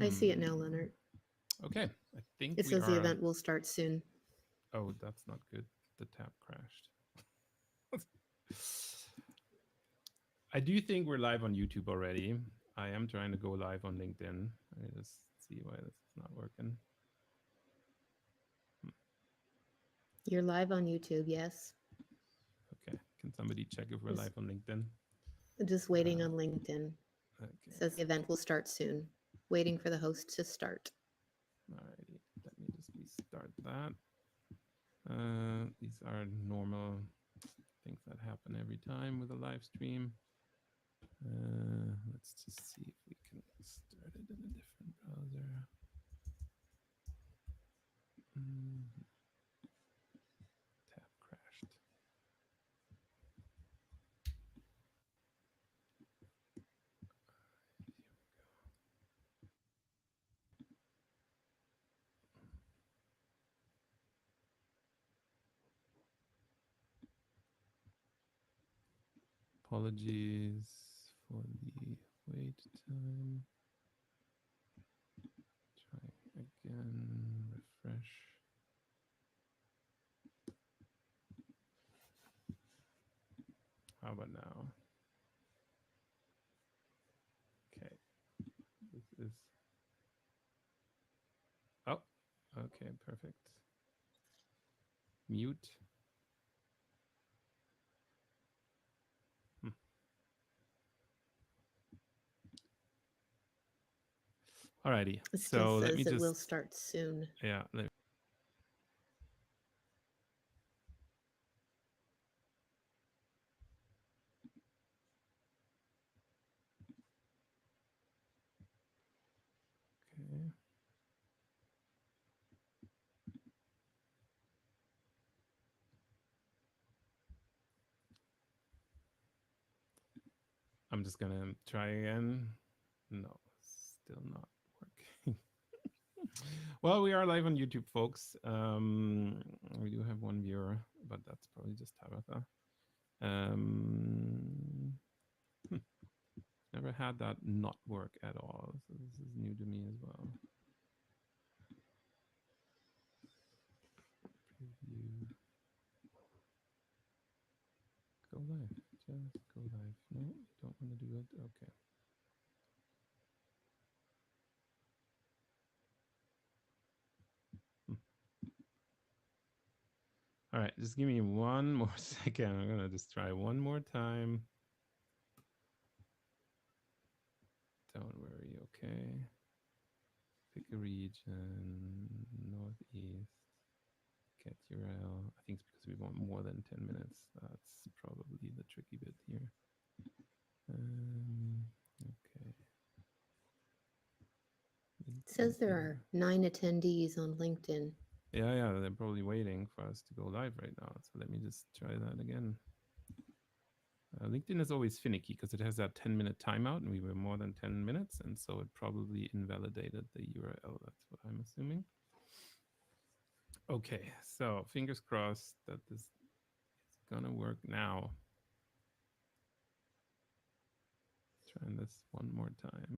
I see it now, Leonard. Okay, I think It we says the are. event will start soon. Oh, that's not good. The tab crashed. I do think we're live on YouTube already. I am trying to go live on LinkedIn. Let me just see why this is not working. You're live on YouTube, yes. Okay, can somebody check if we're Just, live on LinkedIn? just waiting on LinkedIn. It Okay, says the event will start soon. Waiting for the host to start. alrighty. Let me just restart that. These are normal things that happen every time with a live stream. Let's just see if we can start it in a different browser. Tab crashed. Apologies for the wait time. Try again, refresh. How about now? Okay, this is, oh, okay, perfect. Mute. Alrighty, It still so let me says it will just, start soon. yeah, okay. I'm just gonna try again. No, still not working. Well, we are live on YouTube, folks. We do have one viewer, but that's probably just Tabitha. Never had that not work at all, so this is new to me as well. Preview. Go live. Just go live. No, you don't want to do it. Okay. All right, just give me one more second. I'm gonna just try one more time. Don't worry, okay. Pick a region, northeast, get URL. I think it's because we want more than 10 minutes. That's probably the tricky bit here. Okay. It says there are 9 attendees on LinkedIn. Yeah, they're probably waiting for us to go live right now. So let me just try that again. LinkedIn is always finicky because it has that 10-minute timeout and we were more than 10 minutes. And so it probably invalidated the URL. That's what I'm assuming. Okay, so fingers crossed that this is gonna work now. Trying this one more time.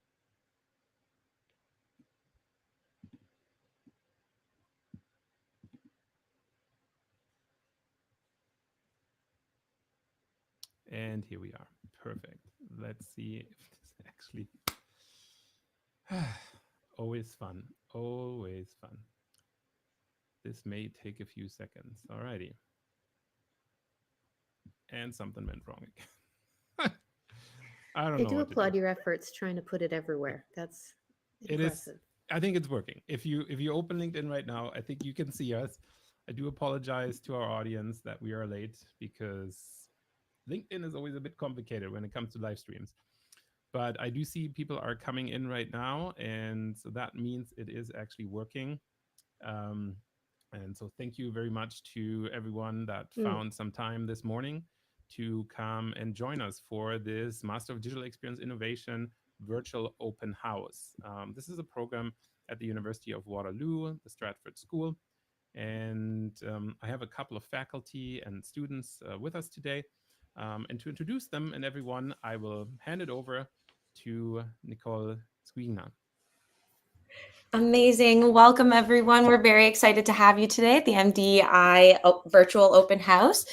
And here we are. Perfect. Let's see if this actually... Always fun. Always fun. This may take a few seconds. Alrighty. And something went wrong again. I don't I know do what to do. applaud your efforts trying to put it everywhere. That's It is, impressive. I think it's working. If you open LinkedIn right now, I think you can see us. I do apologize to our audience that we are late because LinkedIn is always a bit complicated when it comes to live streams. But I do see people are coming in right now, and so that means it is actually working. And so thank you very much to everyone that found some time this morning to come and join us for this Master of Digital Experience Innovation virtual open house. This is a program at the University of Waterloo, the Stratford School. And I have a couple of faculty and students with us today. And to introduce them and everyone, I will hand it over to Nicole Squeena. Amazing. Welcome, everyone. We're very excited to have you today at the MDEI Virtual Open House.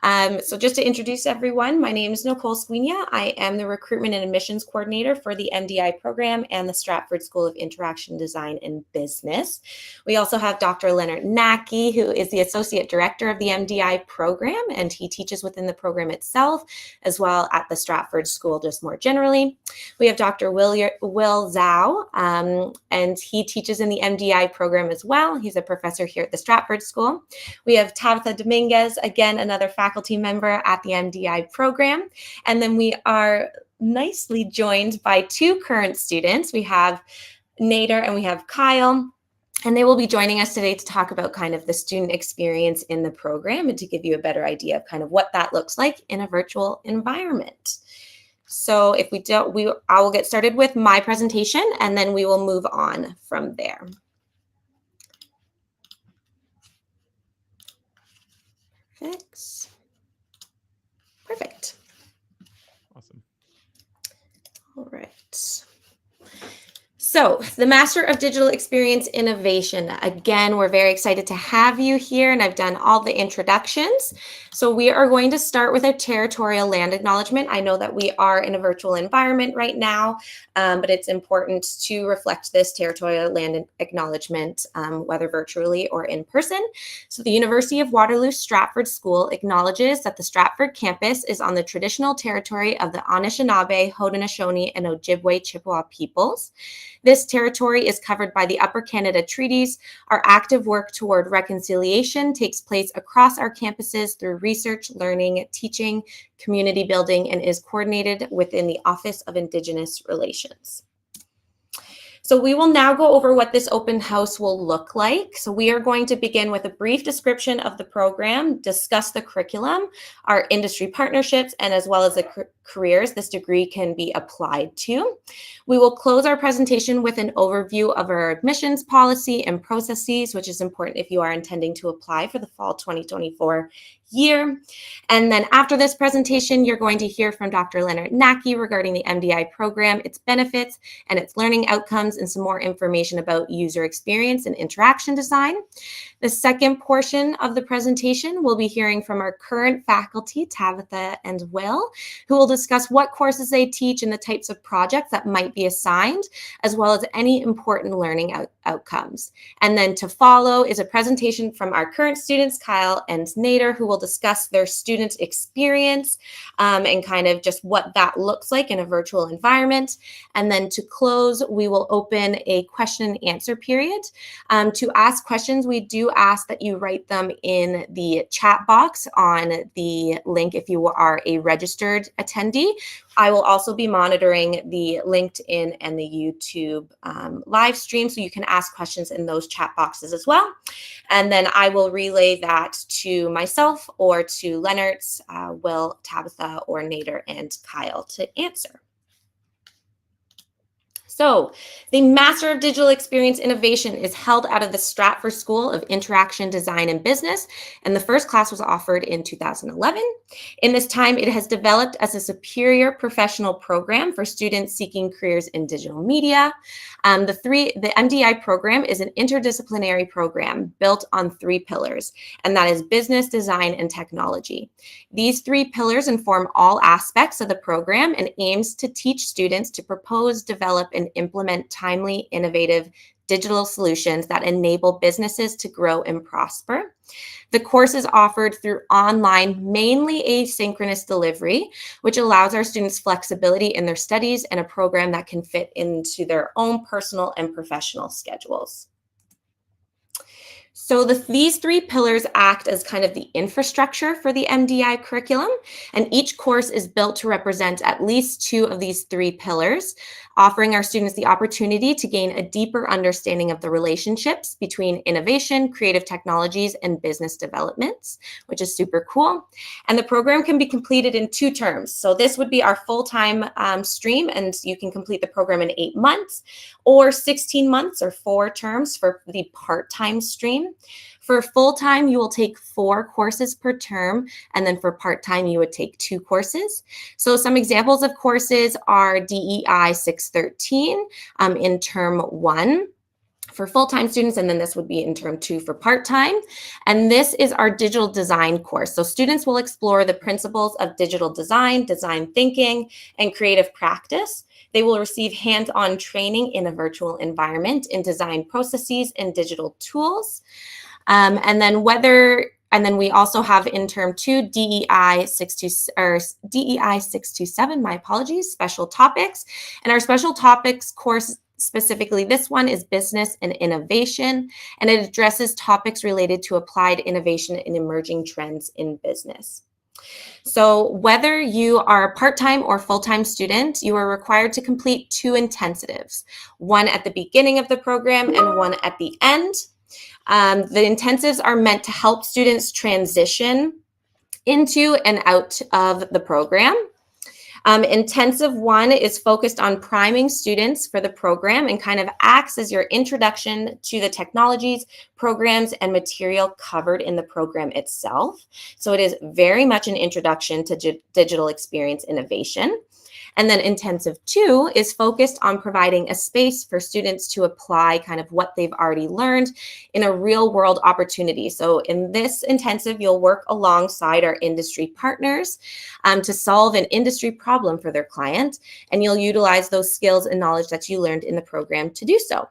So just to introduce everyone, my name is Nicole Squeena. I am the Recruitment and Admissions Coordinator for the MDEI program and the Stratford School of Interaction Design and Business. We also have Dr. Leonard Nacky, who is the Associate Director of the MDEI program, and he teaches within the program itself, as well at the Stratford School just more generally. We have Dr. Will Zhao, and he teaches in the MDEI program as well. He's a professor here at the Stratford School. We have Tabitha Dominguez, again, another faculty member at the MDEI program. And then we are nicely joined by two current students. We have Nader and we have Kyle. And they will be joining us today to talk about kind of the student experience in the program and to give you a better idea of kind of what that looks like in a virtual environment. So if we don't, I will get started with my presentation and then we will move on from there. Perfect. Awesome. All right. So the Master of Digital Experience Innovation, again, we're very excited to have you here, and I've done all the introductions. So we are going to start with a territorial land acknowledgement. I know that we are in a virtual environment right now, but it's important to reflect this territorial land acknowledgement, whether virtually or in person. So the University of Waterloo Stratford School acknowledges that the Stratford campus is on the traditional territory of the Anishinaabe, Haudenosaunee, and Ojibwe Chippewa peoples. This territory is covered by the Upper Canada Treaties. Our active work toward reconciliation takes place across our campuses through research, learning, teaching, community building, and is coordinated within the Office of Indigenous Relations. So we will now go over what this open house will look like. So we are going to begin with a brief description of the program, discuss the curriculum, our industry partnerships, and as well as the careers this degree can be applied to. We will close our presentation with an overview of our admissions policy and processes, which is important if you are intending to apply for the fall 2024 year. And then after this presentation, you're going to hear from Dr. Leonard Nacky regarding the MDEI program, its benefits, and its learning outcomes, and some more information about user experience and interaction design. The second portion of the presentation, we'll be hearing from our current faculty, Tabitha and Will, who will discuss what courses they teach and the types of projects that might be assigned, as well as any important learning outcomes. And then to follow is a presentation from our current students, Kyle and Nader, who will discuss their student experience and kind of just what that looks like in a virtual environment. And then to close, we will open a question and answer period. To ask questions, we do ask that you write them in the chat box on the link if you are a registered attendee. I will also be monitoring the LinkedIn and the YouTube live stream, so you can ask questions in those chat boxes as well. And then I will relay that to myself or to Leonard's, Will, Tabitha, or Nader and Kyle to answer. So the Master of Digital Experience Innovation is held out of the Stratford School of Interaction Design and Business, and the first class was offered in 2011. In this time, it has developed as a superior professional program for students seeking careers in digital media. The MDEI program is an interdisciplinary program built on 3 pillars, and that is business, design, and technology. These 3 pillars inform all aspects of the program and aims to teach students to propose, develop, and implement timely, innovative digital solutions that enable businesses to grow and prosper. The course is offered through online, mainly asynchronous delivery, which allows our students flexibility in their studies and a program that can fit into their own personal and professional schedules. So these 3 pillars act as kind of the infrastructure for the MDEI curriculum, and each course is built to represent at least 2 of these 3 pillars, offering our students the opportunity to gain a deeper understanding of the relationships between innovation, creative technologies, and business developments, which is super cool. And the program can be completed in 2 terms. So this would be our full-time stream, and you can complete the program in 8 months, or 16 months or 4 terms for the part-time stream. For full-time, you will take 4 courses per term, and then for part-time, you would take 2 courses. So some examples of courses are DEI 613 in term 1 for full-time students, and then this would be in term 2 for part-time. And this is our digital design course. So students will explore the principles of digital design, design thinking, and creative practice. They will receive hands-on training in a virtual environment in design processes and digital tools. And then we also have in term 2 DEI 627, my apologies, special topics. And our special topics course, specifically this one, is business and innovation, and it addresses topics related to applied innovation and emerging trends in business. So whether you are a part-time or full-time student, you are required to complete 2 intensives, one at the beginning of the program and one at the end. The intensives are meant to help students transition into and out of the program. Intensive 1 is focused on priming students for the program and kind of acts as your introduction to the technologies, programs, and material covered in the program itself. So it is very much an introduction to digital experience innovation. And then intensive 2 is focused on providing a space for students to apply kind of what they've already learned in a real world opportunity. So in this intensive, you'll work alongside our industry partners to solve an industry problem for their client, and you'll utilize those skills and knowledge that you learned in the program to do so.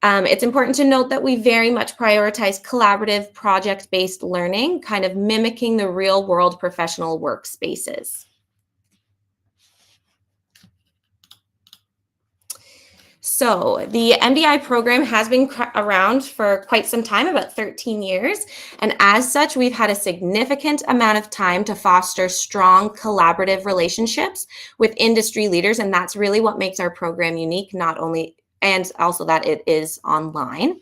It's important to note that we very much prioritize collaborative project-based learning, kind of mimicking the real world professional workspaces. So the MDEI program has been around for quite some time, about 13 years. And as such, we've had a significant amount of time to foster strong collaborative relationships with industry leaders. And that's really what makes our program unique, and also that it is online.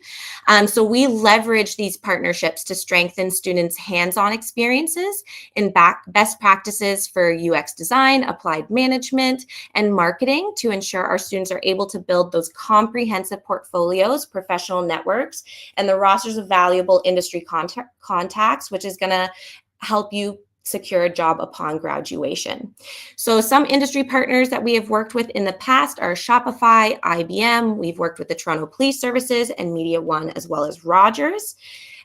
So we leverage these partnerships to strengthen students' hands-on experiences in best practices for UX design, applied management, and marketing to ensure our students are able to build those comprehensive portfolios, professional networks, and the rosters of valuable industry contacts, which is going to help you secure a job upon graduation. So some industry partners that we have worked with in the past are Shopify, IBM, we've worked with the Toronto Police Services and Media One, as well as Rogers.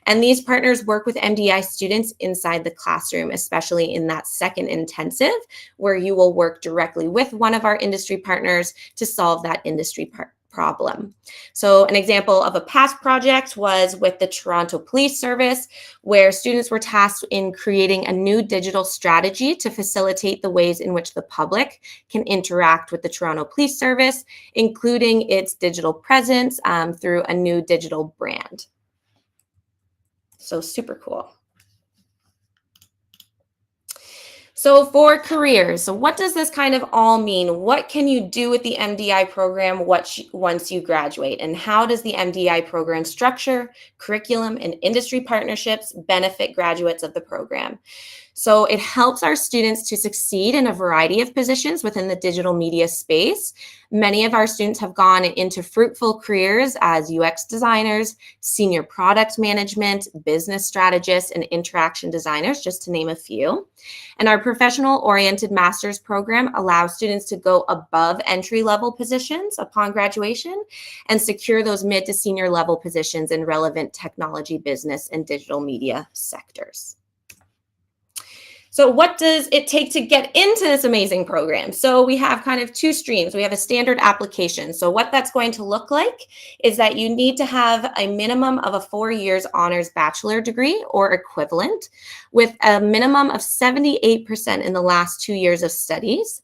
And these partners work with MDEI students inside the classroom, especially in that second intensive, where you will work directly with one of our industry partners to solve that industry problem. So an example of a past project was with the Toronto Police Service, where students were tasked in creating a new digital strategy to facilitate the ways in which the public can interact with the Toronto Police Service, including its digital presence through a new digital brand. So super cool. So for careers, so what does this kind of all mean? What can you do with the MDEI program once you graduate? And how does the MDEI program structure, curriculum, and industry partnerships benefit graduates of the program? So it helps our students to succeed in a variety of positions within the digital media space. Many of our students have gone into fruitful careers as UX designers, senior product management, business strategists, and interaction designers, just to name a few. And our professional-oriented master's program allows students to go above entry-level positions upon graduation and secure those mid to senior level positions in relevant technology, business, and digital media sectors. So what does it take to get into this amazing program? So we have kind of 2 streams. We have a standard application. So what that's going to look like is that you need to have a minimum of a 4 years honors bachelor degree or equivalent with a minimum of 78% in the last 2 years of studies.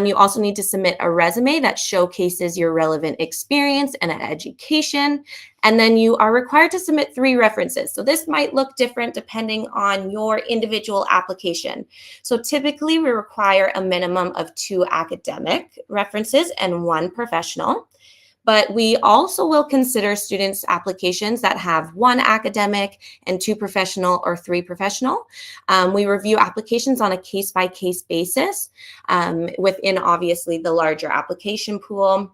You also need to submit a resume that showcases your relevant experience and education. And then you are required to submit 3 references. So this might look different depending on your individual application. So typically we require a minimum of 2 academic references and 1 professional. But we also will consider students' applications that have 1 academic and 2 professional or 3 professional. We review applications on a case-by-case basis within obviously the larger application pool.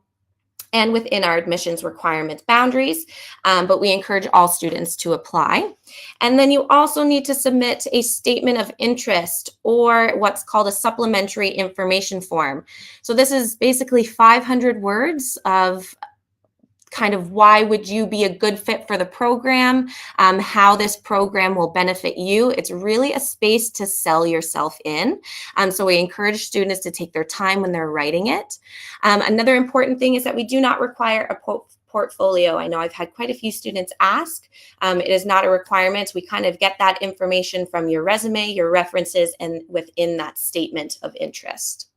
and within our admissions requirements boundaries, but we encourage all students to apply. And then you also need to submit a statement of interest, or what's called a supplementary information form. So this is basically 500 words of kind of why would you be a good fit for the program, how this program will benefit you. It's really a space to sell yourself in. So we encourage students to take their time when they're writing it. Another important thing is that we do not require a portfolio. I know I've had quite a few students ask. It is not a requirement. We kind of get that information from your resume, your references, and within that statement of interest.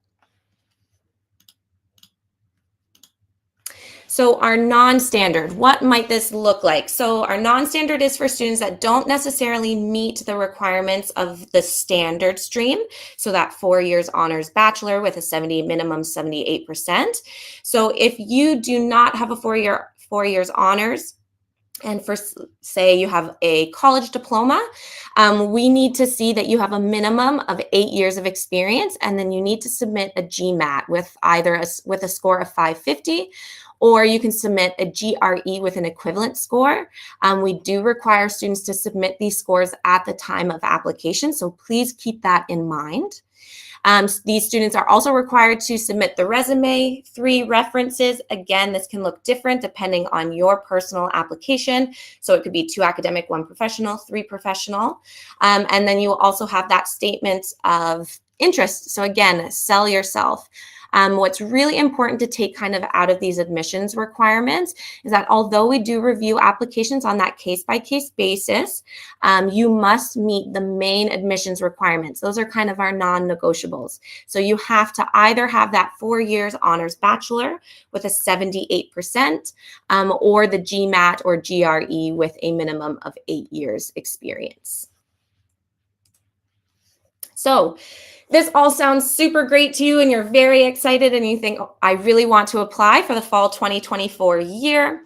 So our non-standard, what might this look like? So our non-standard is for students that don't necessarily meet the requirements of the standard stream. So that 4 years honors bachelor with a minimum 78%. So if you do not have a 4 years honors, and for say you have a college diploma, we need to see that you have a minimum of 8 years of experience, and then you need to submit a GMAT with either with a score of 550, or you can submit a GRE with an equivalent score. We do require students to submit these scores at the time of application, so please keep that in mind. These students are also required to submit the resume, 3 references. Again, this can look different depending on your personal application. So it could be 2 academic, 1 professional, 3 professional. And then you will also have that statement of interest. So again, sell yourself. What's really important to take kind of out of these admissions requirements is that although we do review applications on that case-by-case basis, you must meet the main admissions requirements. Those are kind of our non-negotiables. So you have to either have that 4 years honors bachelor with a 78%, or the GMAT or GRE with a minimum of 8 years experience. So this all sounds super great to you and you're very excited and you think, oh, I really want to apply for the fall 2024 year.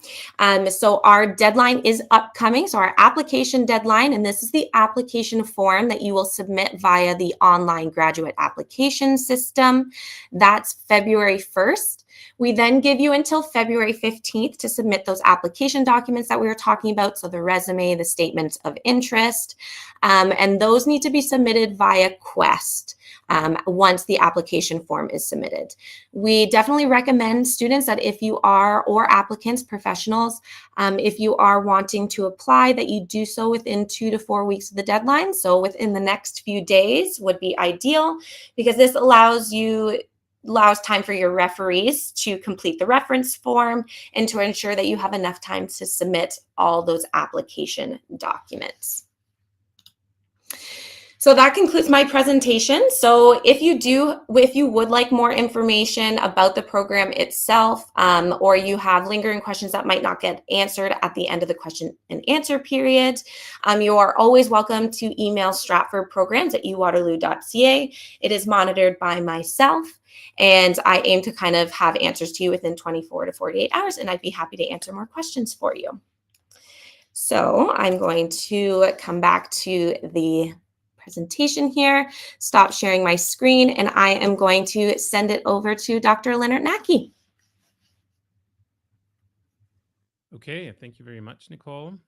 So our deadline is upcoming. So our application deadline, and this is the application form that you will submit via the online graduate application system. That's February 1st. We then give you until February 15th to submit those application documents that we were talking about. So the resume, the statements of interest, and those need to be submitted via Quest. Once the application form is submitted. We definitely recommend students that if you are, or applicants, professionals, if you are wanting to apply, that you do so within 2 to 4 weeks of the deadline. So within the next few days would be ideal, because this allows time for your referees to complete the reference form and to ensure that you have enough time to submit all those application documents. So that concludes my presentation. So if you would like more information about the program itself, or you have lingering questions that might not get answered at the end of the question and answer period, you are always welcome to email stratfordprograms@uwaterloo.ca. It is monitored by myself, and I aim to kind of have answers to you within 24 to 48 hours, and I'd be happy to answer more questions for you. So I'm going to come back to the presentation here, stop sharing my screen, and I am going to send it over to Dr. Leonard Nacky. Okay, thank you very much, Nicole.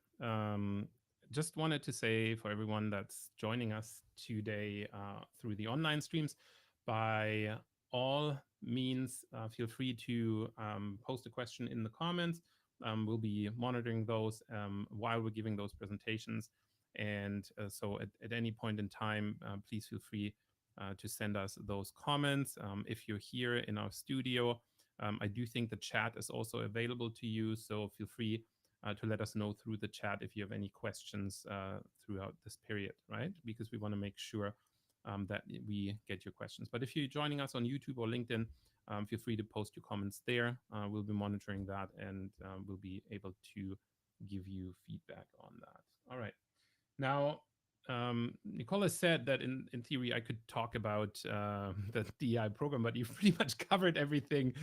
Just wanted to say for everyone that's joining us today through the online streams, by all means, feel free to post a question in the comments. We'll be monitoring those while we're giving those presentations. And so at any point in time, please feel free to send us those comments. If you're here in our studio, I do think the chat is also available to you. So feel free to let us know through the chat if you have any questions throughout this period, right? Because we want to make sure that we get your questions. But if you're joining us on YouTube or LinkedIn, feel free to post your comments there. We'll be monitoring that, and we'll be able to give you feedback on that. All right. Now, Nicola said that in theory I could talk about the DEI program, but you've pretty much covered everything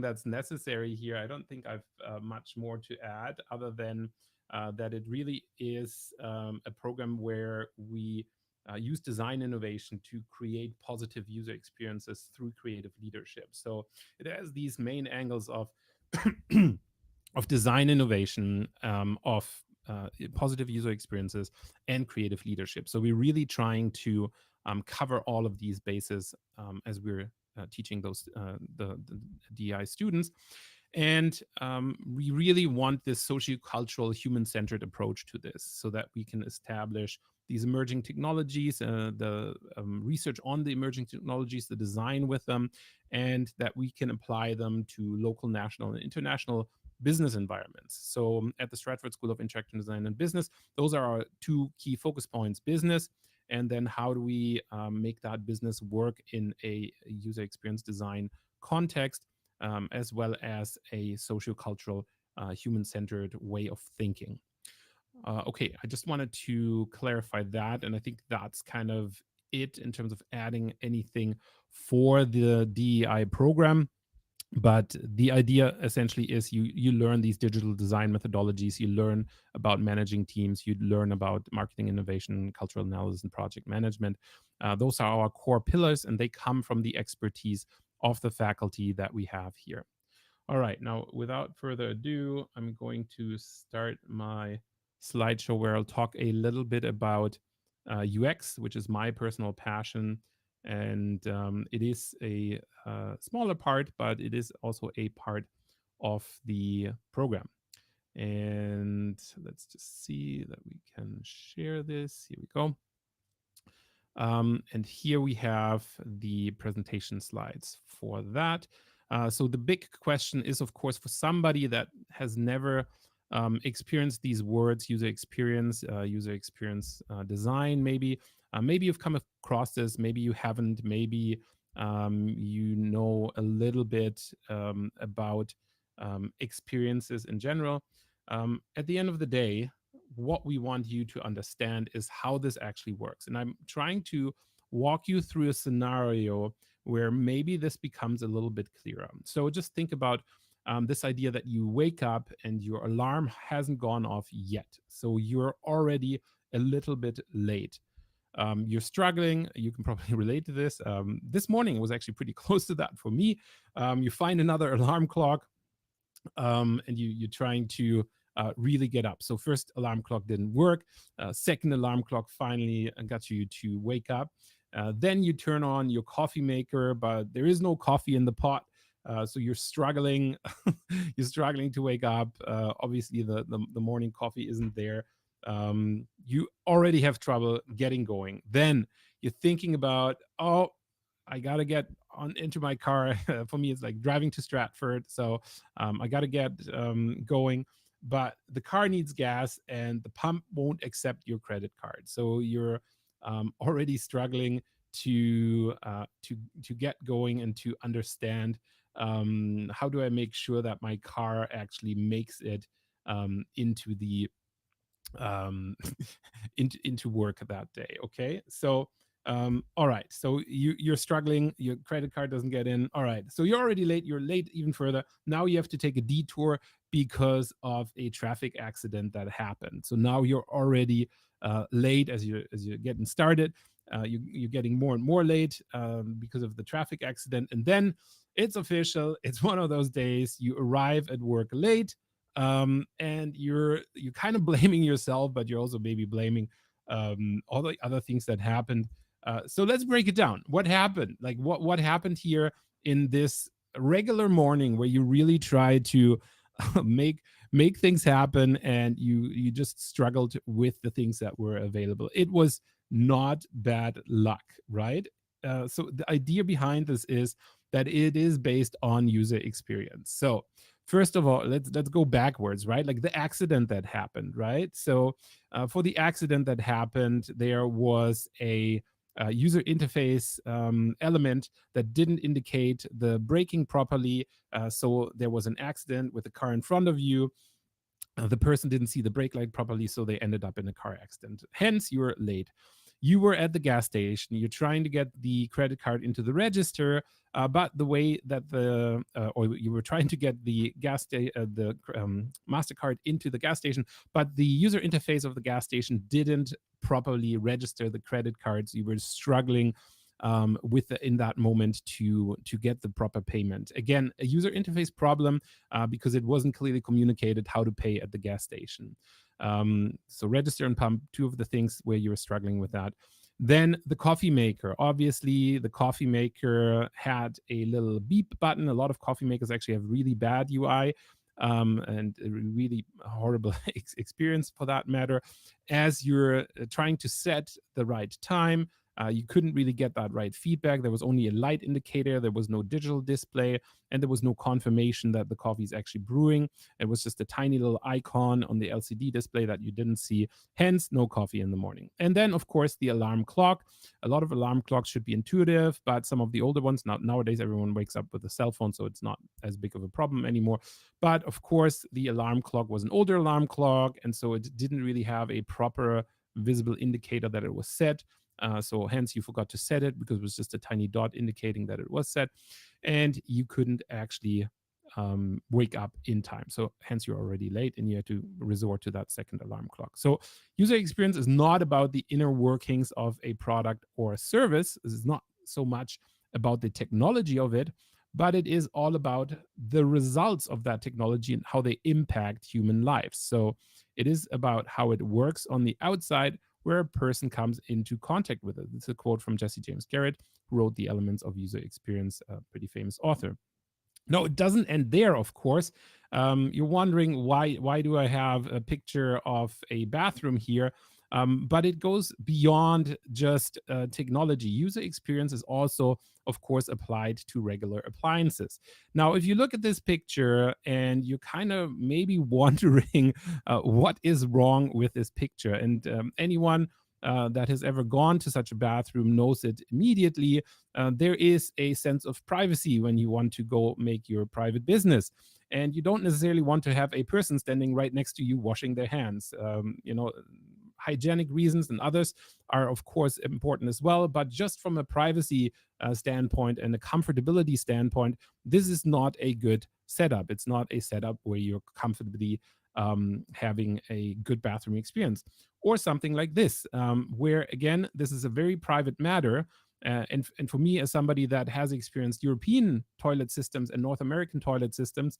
that's necessary here. I don't think I've much more to add, other than that it really is a program where we use design innovation to create positive user experiences through creative leadership. So it has these main angles of of design innovation, of positive user experiences, and creative leadership. So we're really trying to cover all of these bases as we're teaching those the DEI students. And we really want this socio-cultural, human-centered approach to this so that we can establish these emerging technologies, the research on the emerging technologies, the design with them, and that we can apply them to local, national, and international business environments. So at the Stratford School of Interaction Design and Business, those are our two key focus points: business, and then how do we make that business work in a user experience design context, as well as a sociocultural, human-centered way of thinking. Okay, I just wanted to clarify that, and I think that's kind of it in terms of adding anything for the DEI program. But the idea essentially is you learn these digital design methodologies, you learn about managing teams, you learn about marketing innovation, cultural analysis, and project management. Those are our core pillars, and they come from the expertise of the faculty that we have here. All right, now without further ado, I'm going to start my slideshow where I'll talk a little bit about UX, which is my personal passion. And it is a smaller part, but it is also a part of the program. And let's just see that we can share this. Here we go. And here we have the presentation slides for that. So the big question is, of course, for somebody that has never experienced these words, user experience design, maybe you've come across this, maybe you haven't, maybe you know a little bit about experiences in general. At the end of the day, what we want you to understand is how this actually works. And I'm trying to walk you through a scenario where maybe this becomes a little bit clearer. So just think about this idea that you wake up and your alarm hasn't gone off yet. So you're already a little bit late. You're struggling. You can probably relate to this. This morning was actually pretty close to that for me. You find another alarm clock, and you're trying to really get up. So first alarm clock didn't work. Second alarm clock finally got you to wake up. Then you turn on your coffee maker, but there is no coffee in the pot. So you're struggling. You're struggling to wake up. Obviously, the morning coffee isn't there. You already have trouble getting going. Then you're thinking about, oh, I got to get into my car. For me, it's like driving to Stratford. So I got to get going. But the car needs gas and the pump won't accept your credit card. So you're already struggling to get going and to understand how do I make sure that my car actually makes it into the into work that day. Okay, so all right, so you're struggling, your credit card doesn't get in. All right, so you're already late, you're late even further. Now you have to take a detour because of a traffic accident that happened. So now you're already late as you're getting started. You're getting more and more late because of the traffic accident. And then it's official, it's one of those days you arrive at work late, and you're kind of blaming yourself, but you're also maybe blaming all the other things that happened. So let's break it down. What happened? Like what happened here in this regular morning where you really try to make things happen, and you just struggled with the things that were available? It was not bad luck, right? So the idea behind this is that it is based on user experience. So first of all, let's go backwards, right? Like the accident that happened, right? So for the accident that happened, there was a user interface element that didn't indicate the braking properly. So there was an accident with the car in front of you. The person didn't see the brake light properly, so they ended up in a car accident. Hence, you're late. you were at the gas station, you're trying to get the credit card into the register, but the way that or you were trying to get the MasterCard into the gas station, but the user interface of the gas station didn't properly register the credit cards. You were struggling in that moment to get the proper payment. Again, a user interface problem because it wasn't clearly communicated how to pay at the gas station. So register and pump, two of the things where you were struggling with that. Then the coffee maker. Obviously, the coffee maker had a little beep button. A lot of coffee makers actually have really bad UI and a really horrible experience for that matter. As you're trying to set the right time, you couldn't really get that right feedback. There was only a light indicator. There was no digital display, and there was no confirmation that the coffee is actually brewing. It was just a tiny little icon on the LCD display that you didn't see. Hence, no coffee in the morning. And then, of course, the alarm clock. A lot of alarm clocks should be intuitive, but some of the older ones, nowadays everyone wakes up with a cell phone, so it's not as big of a problem anymore. But of course, the alarm clock was an older alarm clock, and so it didn't really have a proper visible indicator that it was set. So hence you forgot to set it because it was just a tiny dot indicating that it was set, and you couldn't actually wake up in time. So hence you're already late and you had to resort to that second alarm clock. So user experience is not about the inner workings of a product or a service. This is not so much about the technology of it, but it is all about the results of that technology and how they impact human lives. So it is about how it works on the outside, where a person comes into contact with it. It's a quote from Jesse James Garrett, who wrote The Elements of User Experience, a pretty famous author. No, it doesn't end there, of course. You're wondering why do I have a picture of a bathroom here? But it goes beyond just technology. User experience is also, of course, applied to regular appliances. Now, if you look at this picture and you're kind of maybe wondering what is wrong with this picture, and anyone that has ever gone to such a bathroom knows it immediately. There is a sense of privacy when you want to go make your private business. And you don't necessarily want to have a person standing right next to you washing their hands. Hygienic reasons and others are, of course, important as well. But just from a privacy standpoint and a comfortability standpoint, this is not a good setup. It's not a setup where you're comfortably having a good bathroom experience. Or something like this, where, again, this is a very private matter. And for me, as somebody that has experienced European toilet systems and North American toilet systems,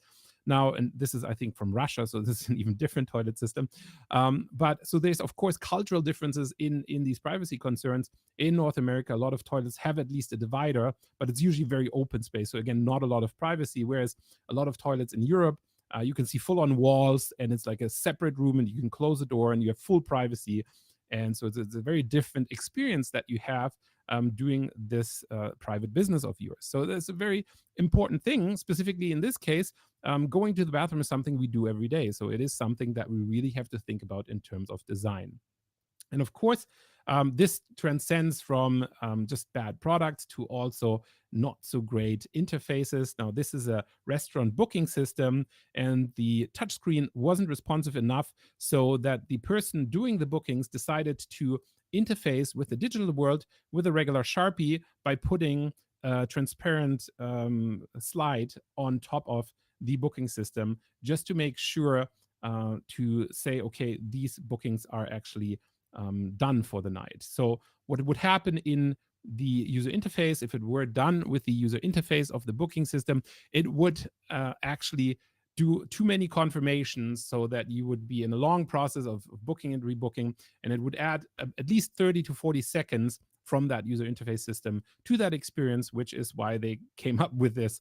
now, and this is, I think, from Russia, so this is an even different toilet system. But so there's, of course, cultural differences in these privacy concerns. In North America, a lot of toilets have at least a divider, but it's usually very open space. So again, not a lot of privacy, whereas a lot of toilets in Europe, you can see full-on walls, and it's like a separate room, and you can close the door, and you have full privacy. And so it's a very different experience that you have doing this private business of yours. So that's a very important thing. Specifically in this case, going to the bathroom is something we do every day. So it is something that we really have to think about in terms of design. And of course, this transcends from just bad products to also not so great interfaces. Now, this is a restaurant booking system, and the touchscreen wasn't responsive enough so that the person doing the bookings decided to interface with the digital world with a regular Sharpie by putting a transparent slide on top of the booking system, just to make sure to say, okay, these bookings are actually done for the night. So what would happen in the user interface, if it were done with the user interface of the booking system, it would actually do too many confirmations, so that you would be in a long process of booking and rebooking, and it would add at least 30 to 40 seconds from that user interface system to that experience, which is why they came up with this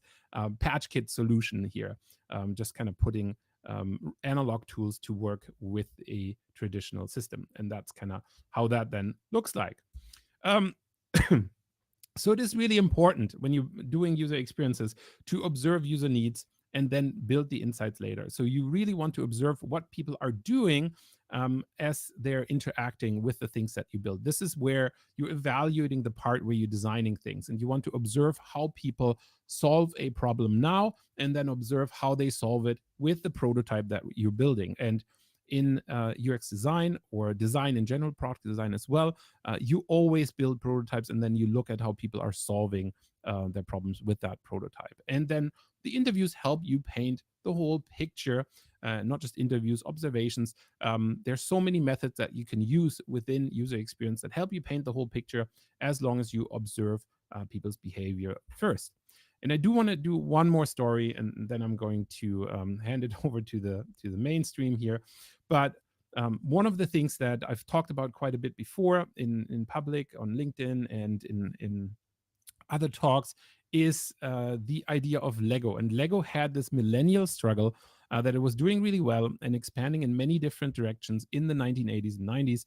patch kit solution here, just kind of putting analog tools to work with a traditional system. And that's kind of how that then looks like. So it is really important when you're doing user experiences to observe user needs and then build the insights later. So you really want to observe what people are doing as they're interacting with the things that you build. This is where you're evaluating the part where you're designing things, and you want to observe how people solve a problem now, and then observe how they solve it with the prototype that you're building. And in UX design or design in general, product design as well, you always build prototypes and then you look at how people are solving their problems with that prototype. And then the interviews help you paint the whole picture, not just interviews, observations. There's so many methods that you can use within user experience that help you paint the whole picture as long as you observe people's behavior first. And I do want to do one more story, and then I'm going to hand it over to the mainstream here. But one of the things that I've talked about quite a bit before in public, on LinkedIn, and in other talks is the idea of Lego. And Lego had this millennial struggle that it was doing really well and expanding in many different directions in the 1980s and 90s,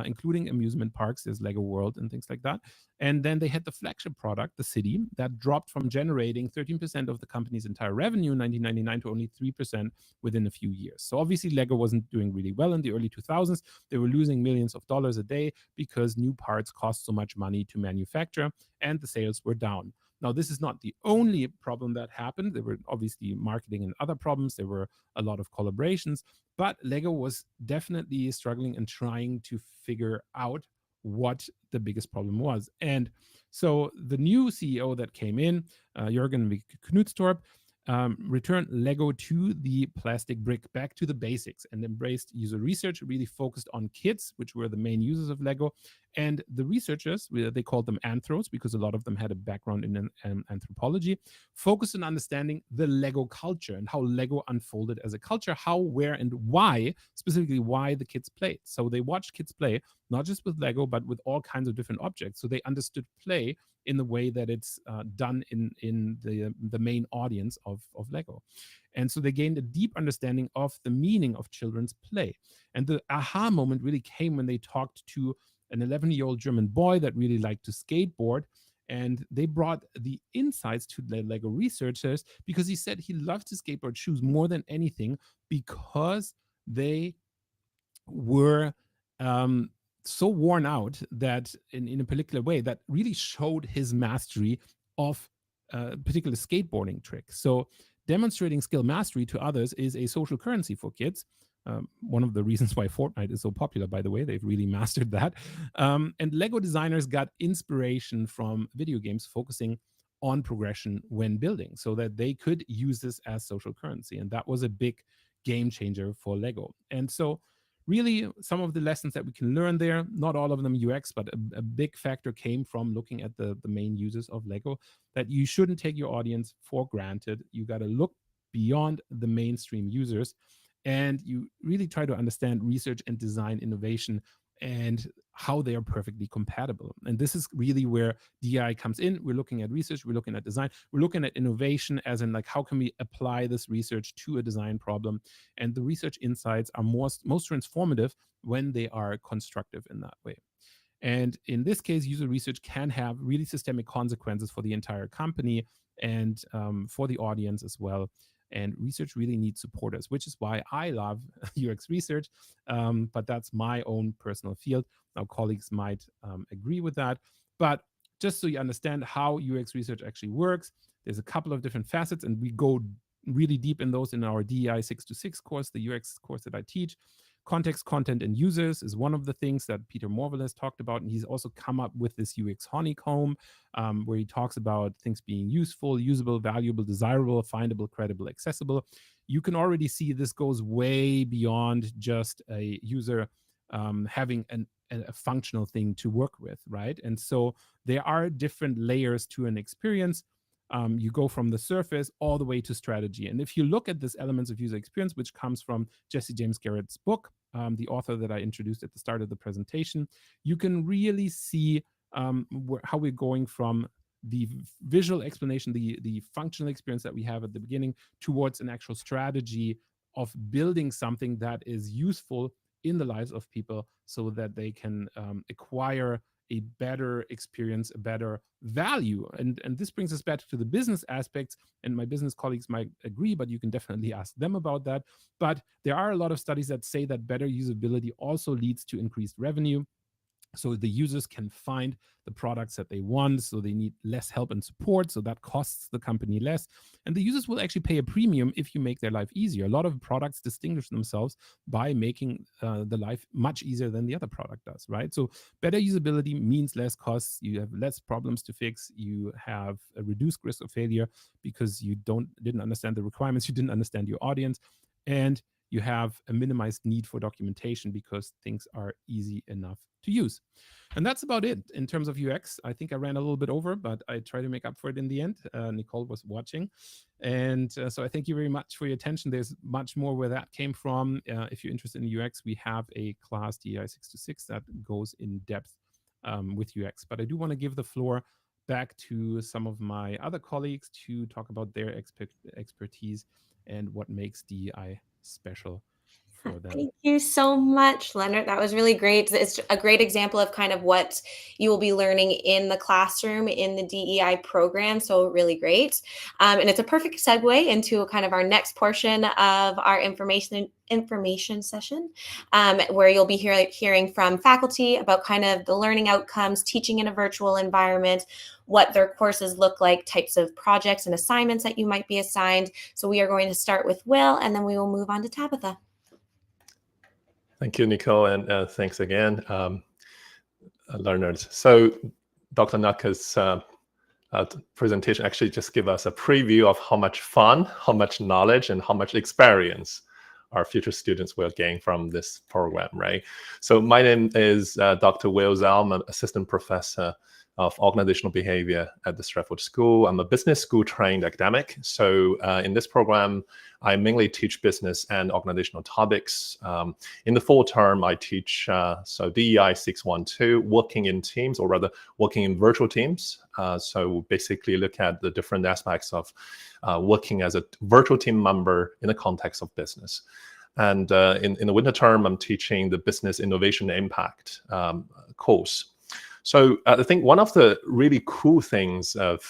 including amusement parks. There's Lego World and things like that. And then they had the flagship product, the City, that dropped from generating 13% of the company's entire revenue in 1999 to only 3% within a few years. So obviously Lego wasn't doing really well in the early 2000s. They were losing millions of dollars a day because new parts cost so much money to manufacture and the sales were down. Now, this is not the only problem that happened. There were obviously marketing and other problems. There were a lot of collaborations, but Lego was definitely struggling and trying to figure out what the biggest problem was. And so the new CEO that came in, Jürgen Knudstorp, returned Lego to the plastic brick, back to the basics, and embraced user research, really focused on kids, which were the main users of Lego. And the researchers, they called them anthros because a lot of them had a background in anthropology, focused on understanding the Lego culture and how Lego unfolded as a culture, how, where, and why, specifically why the kids played. So they watched kids play, not just with Lego, but with all kinds of different objects. So they understood play in the way that it's done in the main audience of Lego. And so they gained a deep understanding of the meaning of children's play. And the aha moment really came when they talked to an 11-year-old German boy that really liked to skateboard. And they brought the insights to the Lego researchers because he said he loved to skateboard shoes more than anything because they were so worn out that in a particular way that really showed his mastery of a particular skateboarding trick. So demonstrating skill mastery to others is a social currency for kids. One of the reasons why Fortnite is so popular, by the way, they've really mastered that. And Lego designers got inspiration from video games focusing on progression when building so that they could use this as social currency. And that was a big game changer for Lego. And so really, some of the lessons that we can learn there, not all of them UX, but a big factor came from looking at the main users of Lego, that you shouldn't take your audience for granted. You got to look beyond the mainstream users, and you really try to understand research and design innovation and how they are perfectly compatible. And this is really where DI comes in. We're looking at research, we're looking at design, we're looking at innovation, as in like, how can we apply this research to a design problem? And the research insights are most transformative when they are constructive in that way. And in this case, user research can have really systemic consequences for the entire company and for the audience as well. And research really needs supporters, which is why I love UX research, but that's my own personal field. Now, colleagues might agree with that. But just so you understand how UX research actually works, there's a couple of different facets, and we go really deep in those in our DEI 626 course, the UX course that I teach. Context, content, and users is one of the things that Peter Morville has talked about. And he's also come up with this UX honeycomb, where he talks about things being useful, usable, valuable, desirable, findable, credible, accessible. You can already see this goes way beyond just a user having a functional thing to work with, right? And so there are different layers to an experience. You go from the surface all the way to strategy. And if you look at this elements of user experience, which comes from Jesse James Garrett's book, the author that I introduced at the start of the presentation, you can really see how we're going from the visual explanation, the functional experience that we have at the beginning, towards an actual strategy of building something that is useful in the lives of people so that they can acquire a better experience, a better value. And this brings us back to the business aspects, and my business colleagues might agree, but you can definitely ask them about that. But there are a lot of studies that say that better usability also leads to increased revenue. so the users can find the products that they want, so they need less help and support, so that costs the company less. And the users will actually pay a premium if you make their life easier. A lot of products distinguish themselves by making the life much easier than the other product does, right? So better usability means less costs, you have less problems to fix, you have a reduced risk of failure because you didn't understand the requirements, you didn't understand your audience, and you have a minimized need for documentation because things are easy enough to use. And that's about it in terms of UX. I think I ran a little bit over, but I try to make up for it in the end. Nicole was watching. And so I thank you very much for your attention. There's much more where that came from. If you're interested in UX, we have a class, DEI 626, that goes in depth with UX. But I do want to give the floor back to some of my other colleagues to talk about their expertise and what makes DEI special for them. Thank you so much, Leonard. That was really great. It's a great example of kind of what you will be learning in the classroom in the DEI program. So really great. And it's a perfect segue into kind of our next portion of our information session, where you'll be hearing from faculty about kind of the learning outcomes, teaching in a virtual environment, what their courses look like, types of projects and assignments that you might be assigned. So we are going to start with Will, and then we will move on to Tabitha. Thank you, Nicole, and thanks again, learners. So Dr. Naka's presentation actually just give us a preview of how much fun, how much knowledge, and how much experience our future students will gain from this program, right? So my name is Dr. Will Zhao. I'm an assistant professor of organizational behavior at the Stratford School. I'm a business school trained academic. So in this program, I mainly teach business and organizational topics. In the full term, I teach so DEI 612, working in teams, or rather working in virtual teams. So basically look at the different aspects of working as a virtual team member in the context of business. And in the winter term, I'm teaching the business innovation impact course. So I think one of the really cool things of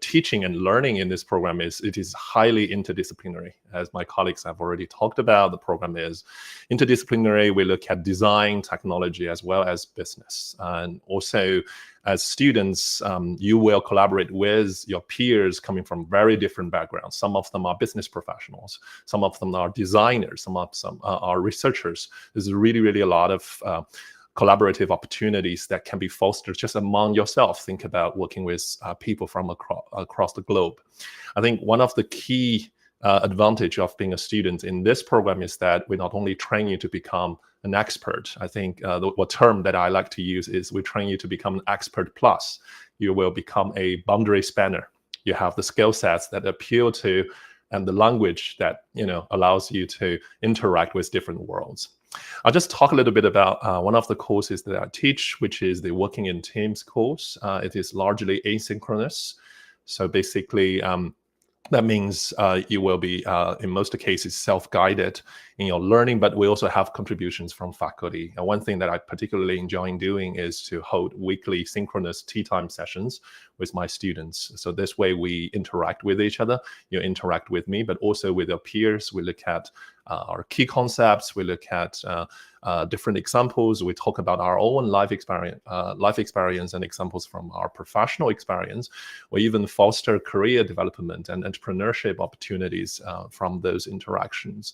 teaching and learning in this program is it is highly interdisciplinary. As my colleagues have already talked about, the program is interdisciplinary. We look at design, technology, as well as business. And also, as students, you will collaborate with your peers coming from very different backgrounds. Some of them are business professionals. Some of them are designers. Some are researchers. There's really, really a lot of collaborative opportunities that can be fostered just among yourself. Think about working with people from across the globe. I think one of the key advantage of being a student in this program is that we not only train you to become an expert. I think the term that I like to use is we train you to become an expert plus. You will become a boundary spanner. You have the skill sets that appeal to and the language that allows you to interact with different worlds. I'll just talk a little bit about one of the courses that I teach, which is the Working in Teams course. It is largely asynchronous. So basically, that means you will be, in most cases, self-guided in your learning, but we also have contributions from faculty. And one thing that I particularly enjoy doing is to hold weekly synchronous tea time sessions with my students. So this way we interact with each other. You interact with me, but also with your peers. We look at our key concepts. We look at different examples. We talk about our own life experience and examples from our professional experience. We even foster career development and entrepreneurship opportunities from those interactions.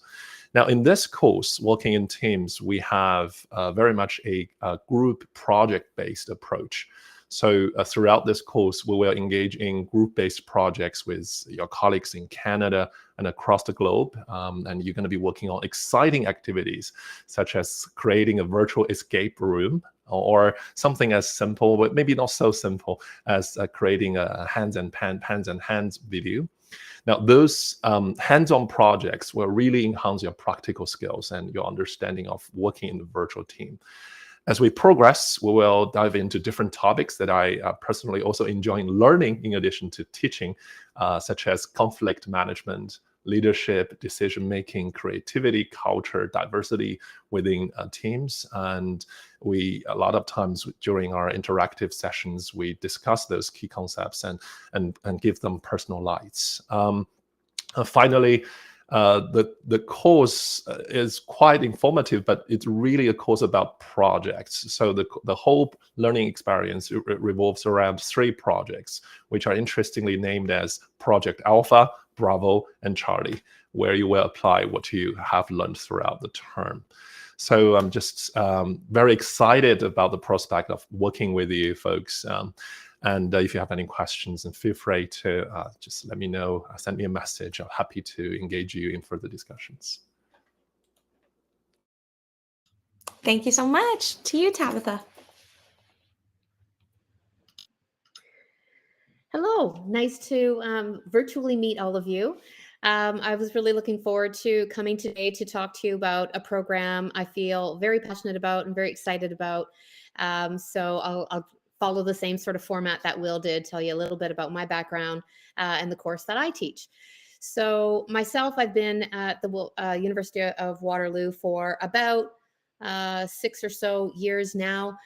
Now, in this course, Working in Teams, we have very much a group project-based approach. So throughout this course, we will engage in group-based projects with your colleagues in Canada and across the globe. And you're going to be working on exciting activities, such as creating a virtual escape room, or something as simple, but maybe not so simple, as creating a hands and hands video. Now, those hands-on projects will really enhance your practical skills and your understanding of working in a virtual team. As we progress, we will dive into different topics that I personally also enjoy learning in addition to teaching, such as conflict management, leadership, decision-making, creativity, culture, diversity within teams. And a lot of times during our interactive sessions, we discuss those key concepts and give them personal lights. Finally, The course is quite informative, but it's really a course about projects. So the whole learning experience revolves around 3 projects, which are interestingly named as Project Alpha, Bravo, and Charlie, where you will apply what you have learned throughout the term. So I'm just very excited about the prospect of working with you folks. And if you have any questions, then feel free to just let me know, send me a message. I'm happy to engage you in further discussions. Thank you so much. To you, Tabitha. Hello, nice to virtually meet all of you. I was really looking forward to coming today to talk to you about a program I feel very passionate about and very excited about. So I'll follow the same sort of format that Will did, tell you a little bit about my background and the course that I teach. So myself, I've been at the University of Waterloo for about 6 or so years now.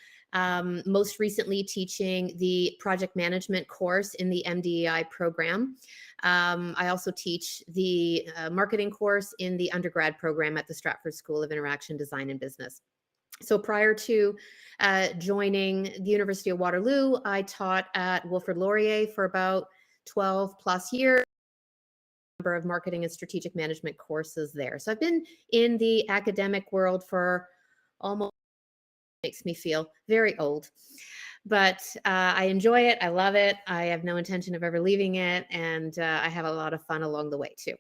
Most recently teaching the project management course in the MDEI program. I also teach the marketing course in the undergrad program at the Stratford School of Interaction Design and Business. So prior to joining the University of Waterloo, I taught at Wilfrid Laurier for about 12 plus years. Number of marketing and strategic management courses there. So I've been in the academic world for almost, makes me feel very old, but I enjoy it. I love it. I have no intention of ever leaving it. And I have a lot of fun along the way too.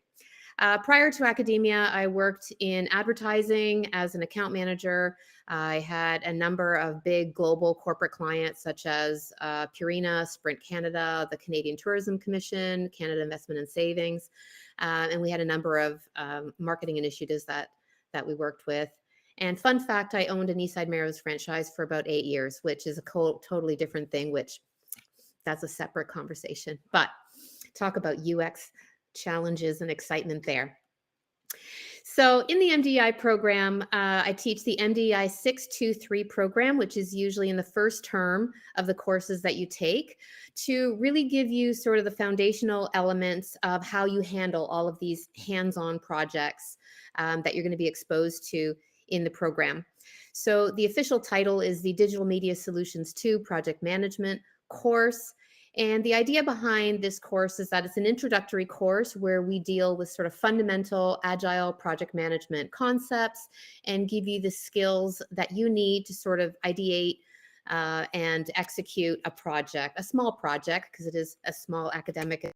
Prior to academia, I worked in advertising as an account manager. I had a number of big global corporate clients such as Purina, Sprint Canada, the Canadian Tourism Commission, Canada Investment and Savings. And we had a number of marketing initiatives that we worked with. And fun fact, I owned an Eastside Marrows franchise for about 8 years, which is a totally different thing, which that's a separate conversation. But talk about UX challenges and excitement there. So in the MDEI program, I teach the MDEI 623 program, which is usually in the first term of the courses that you take, to really give you sort of the foundational elements of how you handle all of these hands-on projects that you're going to be exposed to in the program. So the official title is the Digital Media Solutions 2 Project Management course. And the idea behind this course is that it's an introductory course where we deal with sort of fundamental agile project management concepts and give you the skills that you need to sort of ideate and execute a project, a small project, because it is a small academic. I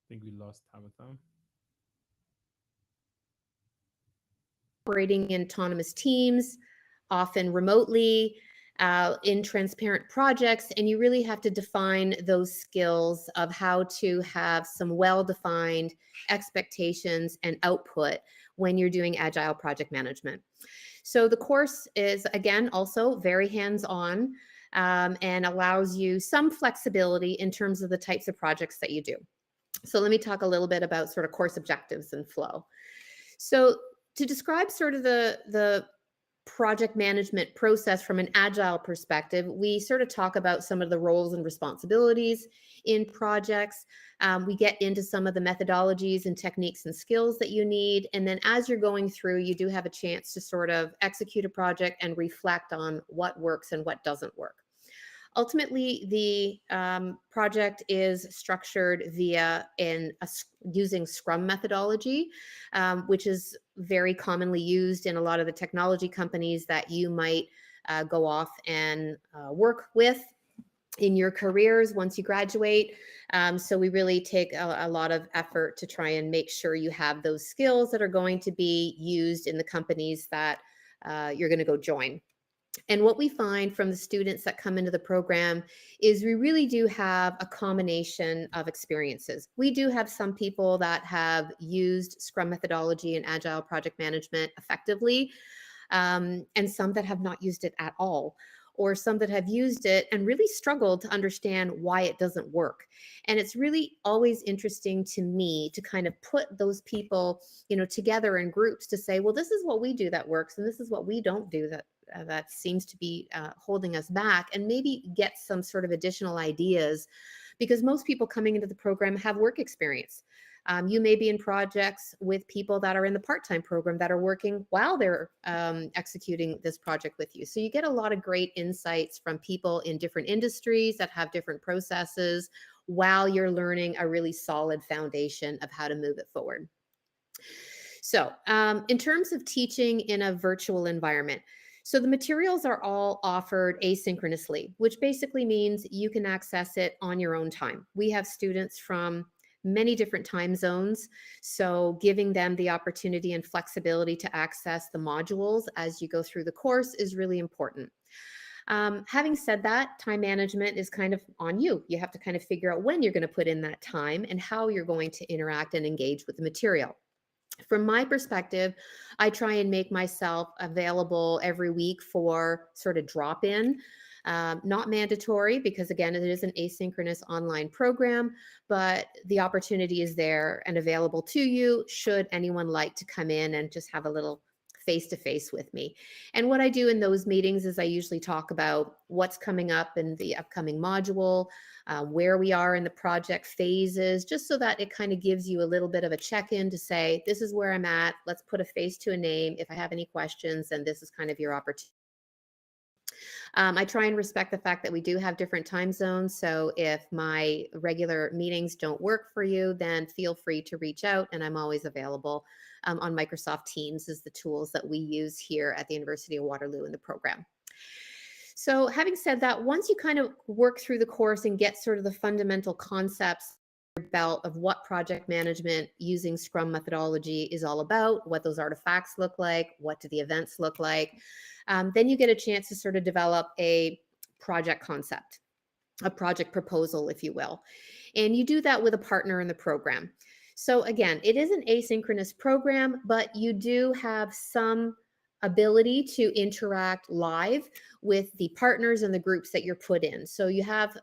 think we lost Tabitha. Operating in autonomous teams, often remotely, in transparent projects, and you really have to define those skills of how to have some well-defined expectations and output when you're doing agile project management. So the course is, again, also very hands-on and allows you some flexibility in terms of the types of projects that you do. So let me talk a little bit about sort of course objectives and flow. So to describe sort of the project management process from an agile perspective, we sort of talk about some of the roles and responsibilities in projects. We get into some of the methodologies and techniques and skills that you need. And then as you're going through, you do have a chance to sort of execute a project and reflect on what works and what doesn't work. Ultimately, the project is structured via using Scrum methodology, which is very commonly used in a lot of the technology companies that you might go off and work with in your careers once you graduate. So we really take a lot of effort to try and make sure you have those skills that are going to be used in the companies that you're going to go join. And what we find from the students that come into the program is we really do have a combination of experiences. We do have some people that have used Scrum methodology and Agile project management effectively, and some that have not used it at all, or some that have used it and really struggled to understand why it doesn't work. And it's really always interesting to me to kind of put those people, together in groups to say, well, this is what we do that works, and this is what we don't do that seems to be holding us back, and maybe get some sort of additional ideas, because most people coming into the program have work experience. You may be in projects with people that are in the part-time program that are working while they're executing this project with you. So you get a lot of great insights from people in different industries that have different processes while you're learning a really solid foundation of how to move it forward. So in terms of teaching in a virtual environment, so the materials are all offered asynchronously, which basically means you can access it on your own time. We have students from many different time zones, so giving them the opportunity and flexibility to access the modules as you go through the course is really important. Having said that, time management is kind of on you. You have to kind of figure out when you're going to put in that time and how you're going to interact and engage with the material. From my perspective, I try and make myself available every week for sort of drop-in. Not mandatory, because again, it is an asynchronous online program, but the opportunity is there and available to you should anyone like to come in and just have a little face-to-face with me. And what I do in those meetings is I usually talk about what's coming up in the upcoming module, where we are in the project phases, just so that it kind of gives you a little bit of a check-in to say, this is where I'm at, let's put a face to a name. If I have any questions, then this is kind of your opportunity. I try and respect the fact that we do have different time zones. So if my regular meetings don't work for you, then feel free to reach out, and I'm always available on Microsoft Teams is the tools that we use here at the University of Waterloo in the program. So having said that, once you kind of work through the course and get sort of the fundamental concepts belt of what project management using Scrum methodology is all about, what those artifacts look like, what do the events look like, then you get a chance to sort of develop a project concept, a project proposal, if you will. And you do that with a partner in the program. So again, it is an asynchronous program, but you do have some ability to interact live with the partners and the groups that you're put in. So you have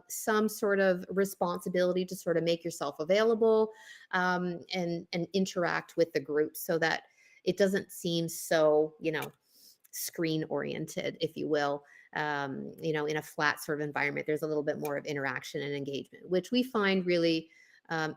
some sort of responsibility to sort of make yourself available and interact with the group so that it doesn't seem so, screen oriented, if you will. In a flat sort of environment, there's a little bit more of interaction and engagement, which we find really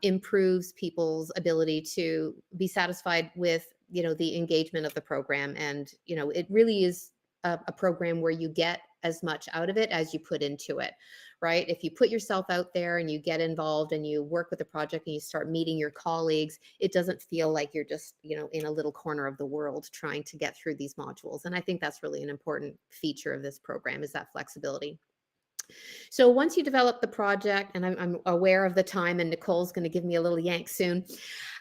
improves people's ability to be satisfied with the engagement of the program. And it really is a program where you get as much out of it as you put into it, right? If you put yourself out there and you get involved and you work with the project and you start meeting your colleagues, it doesn't feel like you're just in a little corner of the world trying to get through these modules. And I think that's really an important feature of this program, is that flexibility. So once you develop the project, and I'm aware of the time, and Nicole's going to give me a little yank soon.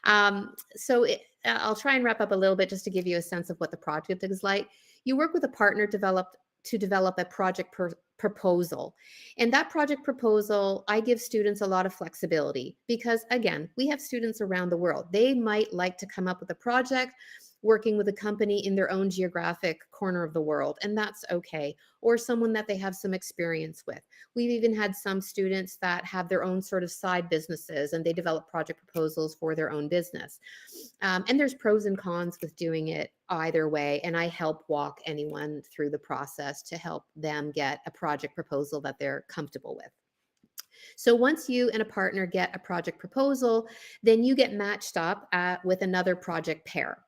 I'll try and wrap up a little bit just to give you a sense of what the project is like. You work with a partner to develop a project proposal. And that project proposal, I give students a lot of flexibility because, again, we have students around the world. They might like to come up with a project working with a company in their own geographic corner of the world, and that's okay, or someone that they have some experience with. We've even had some students that have their own sort of side businesses and they develop project proposals for their own business. And there's pros and cons with doing it either way, and I help walk anyone through the process to help them get a project proposal that they're comfortable with. So once you and a partner get a project proposal, then you get matched up with another project pair.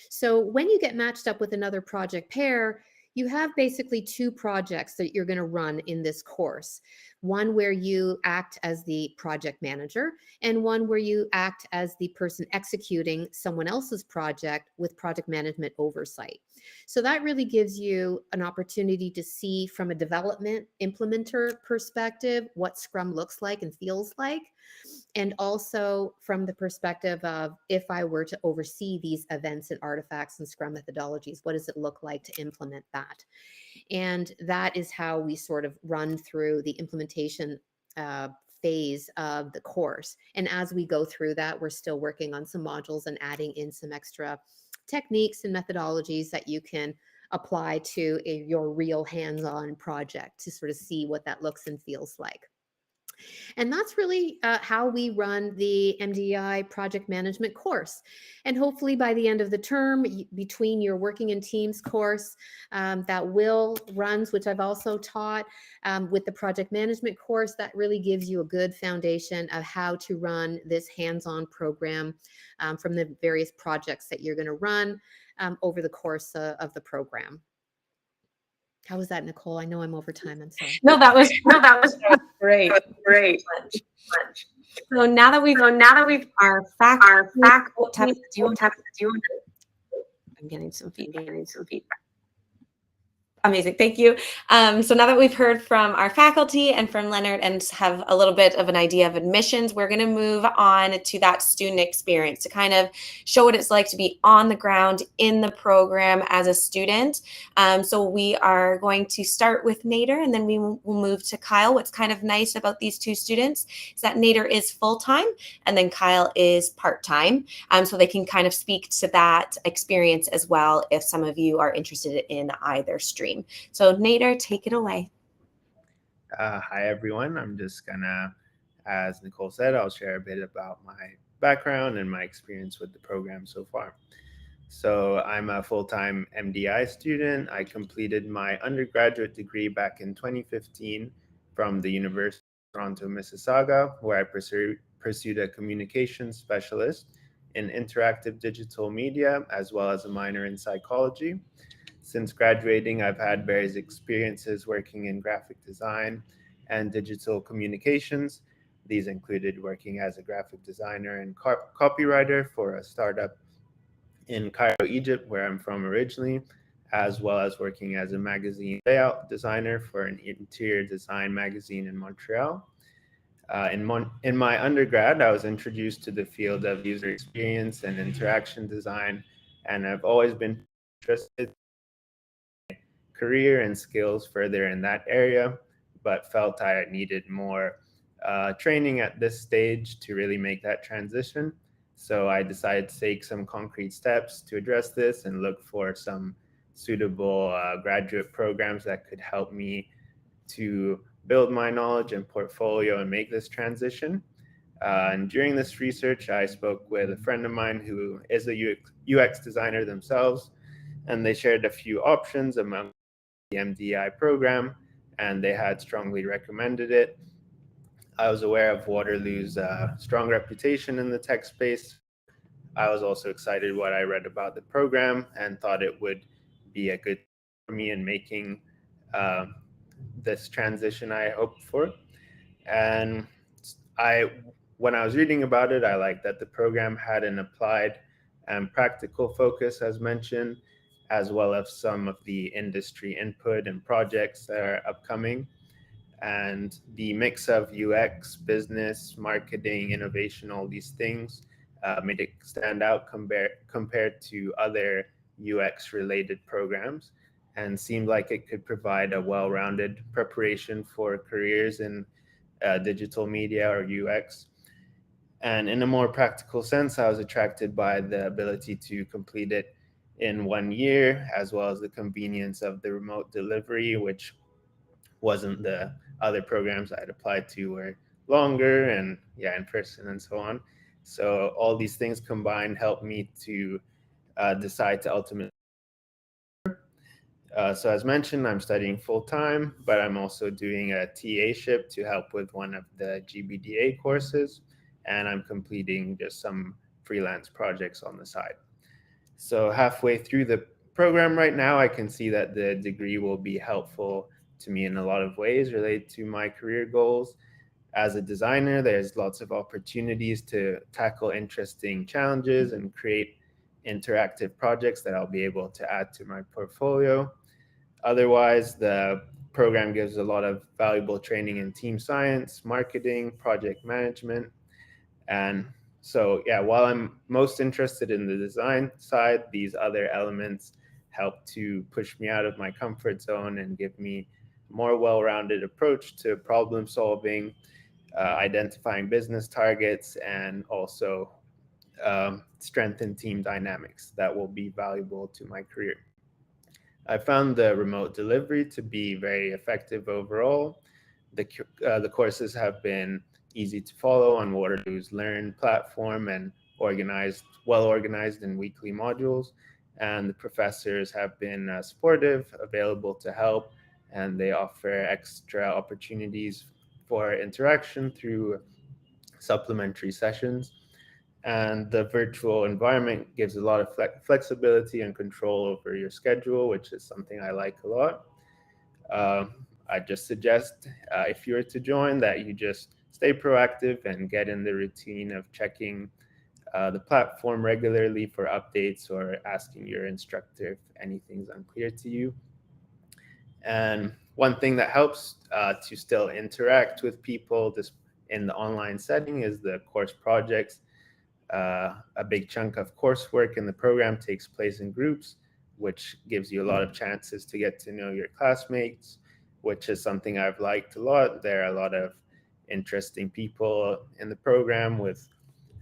So when you get matched up with another project pair, you have basically two projects that you're going to run in this course. One where you act as the project manager, and one where you act as the person executing someone else's project with project management oversight. So that really gives you an opportunity to see from a development implementer perspective what Scrum looks like and feels like. And also from the perspective of, if I were to oversee these events and artifacts and Scrum methodologies, what does it look like to implement that? And that is how we sort of run through the implementation phase of the course. And as we go through that, we're still working on some modules and adding in some extra techniques and methodologies that you can apply to your real hands-on project to sort of see what that looks and feels like. And that's really how we run the MDEI project management course. And hopefully by the end of the term, between your working in teams course that Will runs, which I've also taught, with the project management course, that really gives you a good foundation of how to run this hands-on program from the various projects that you're going to run over the course of the program. How was that, Nicole? I know I'm over time. I'm sorry. No, that was great. Great. So now that we've our faculty, I'm getting some feedback. Amazing, thank you. So now that we've heard from our faculty and from Leonard and have a little bit of an idea of admissions, we're going to move on to that student experience to kind of show what it's like to be on the ground in the program as a student. So we are going to start with Nader, and then we will move to Kyle. What's kind of nice about these two students is that Nader is full-time and then Kyle is part-time. So they can kind of speak to that experience as well if some of you are interested in either stream. So Nader, take it away. Hi, everyone. I'm just gonna, as Nicole said, I'll share a bit about my background and my experience with the program so far. So I'm a full-time MDI student. I completed my undergraduate degree back in 2015 from the University of Toronto, Mississauga, where I pursued a communications specialist in interactive digital media, as well as a minor in psychology. Since graduating, I've had various experiences working in graphic design and digital communications. These included working as a graphic designer and copywriter for a startup in Cairo, Egypt, where I'm from originally, as well as working as a magazine layout designer for an interior design magazine in Montreal. In my undergrad, I was introduced to the field of user experience and interaction design, and I've always been interested career and skills further in that area, but felt I needed more training at this stage to really make that transition. So I decided to take some concrete steps to address this and look for some suitable graduate programs that could help me to build my knowledge and portfolio and make this transition. And during this research, I spoke with a friend of mine who is a UX designer themselves, and they shared a few options among the MDEI program, and they had strongly recommended it. I was aware of Waterloo's strong reputation in the tech space. I was also excited what I read about the program and thought it would be a good for me in making this transition I hoped for. And when I was reading about it, I liked that the program had an applied and practical focus, as mentioned, as well as some of the industry input and projects that are upcoming. And the mix of UX, business, marketing, innovation, all these things made it stand out compared to other UX-related programs, and seemed like it could provide a well-rounded preparation for careers in digital media or UX. And in a more practical sense, I was attracted by the ability to complete it in 1 year, as well as the convenience of the remote delivery, which wasn't the other programs I'd applied to were longer and in person and so on. So all these things combined helped me to decide to ultimately. So as mentioned, I'm studying full-time, but I'm also doing a TA-ship to help with one of the GBDA courses, and I'm completing just some freelance projects on the side. So halfway through the program right now, I can see that the degree will be helpful to me in a lot of ways related to my career goals. As a designer, there's lots of opportunities to tackle interesting challenges and create interactive projects that I'll be able to add to my portfolio. Otherwise, the program gives a lot of valuable training in team science, marketing, project management. And so, while I'm most interested in the design side, these other elements help to push me out of my comfort zone and give me a more well-rounded approach to problem solving, identifying business targets, and also strengthen team dynamics that will be valuable to my career. I found the remote delivery to be very effective overall. The courses have been easy to follow on Waterloo's Learn platform and well organized in weekly modules. And the professors have been supportive, available to help, and they offer extra opportunities for interaction through supplementary sessions. And the virtual environment gives a lot of flexibility and control over your schedule, which is something I like a lot. I just suggest if you were to join that you just stay proactive and get in the routine of checking the platform regularly for updates or asking your instructor if anything's unclear to you. And one thing that helps to still interact with people in the online setting is the course projects. A big chunk of coursework in the program takes place in groups, which gives you a lot of chances to get to know your classmates, which is something I've liked a lot. There are a lot of interesting people in the program with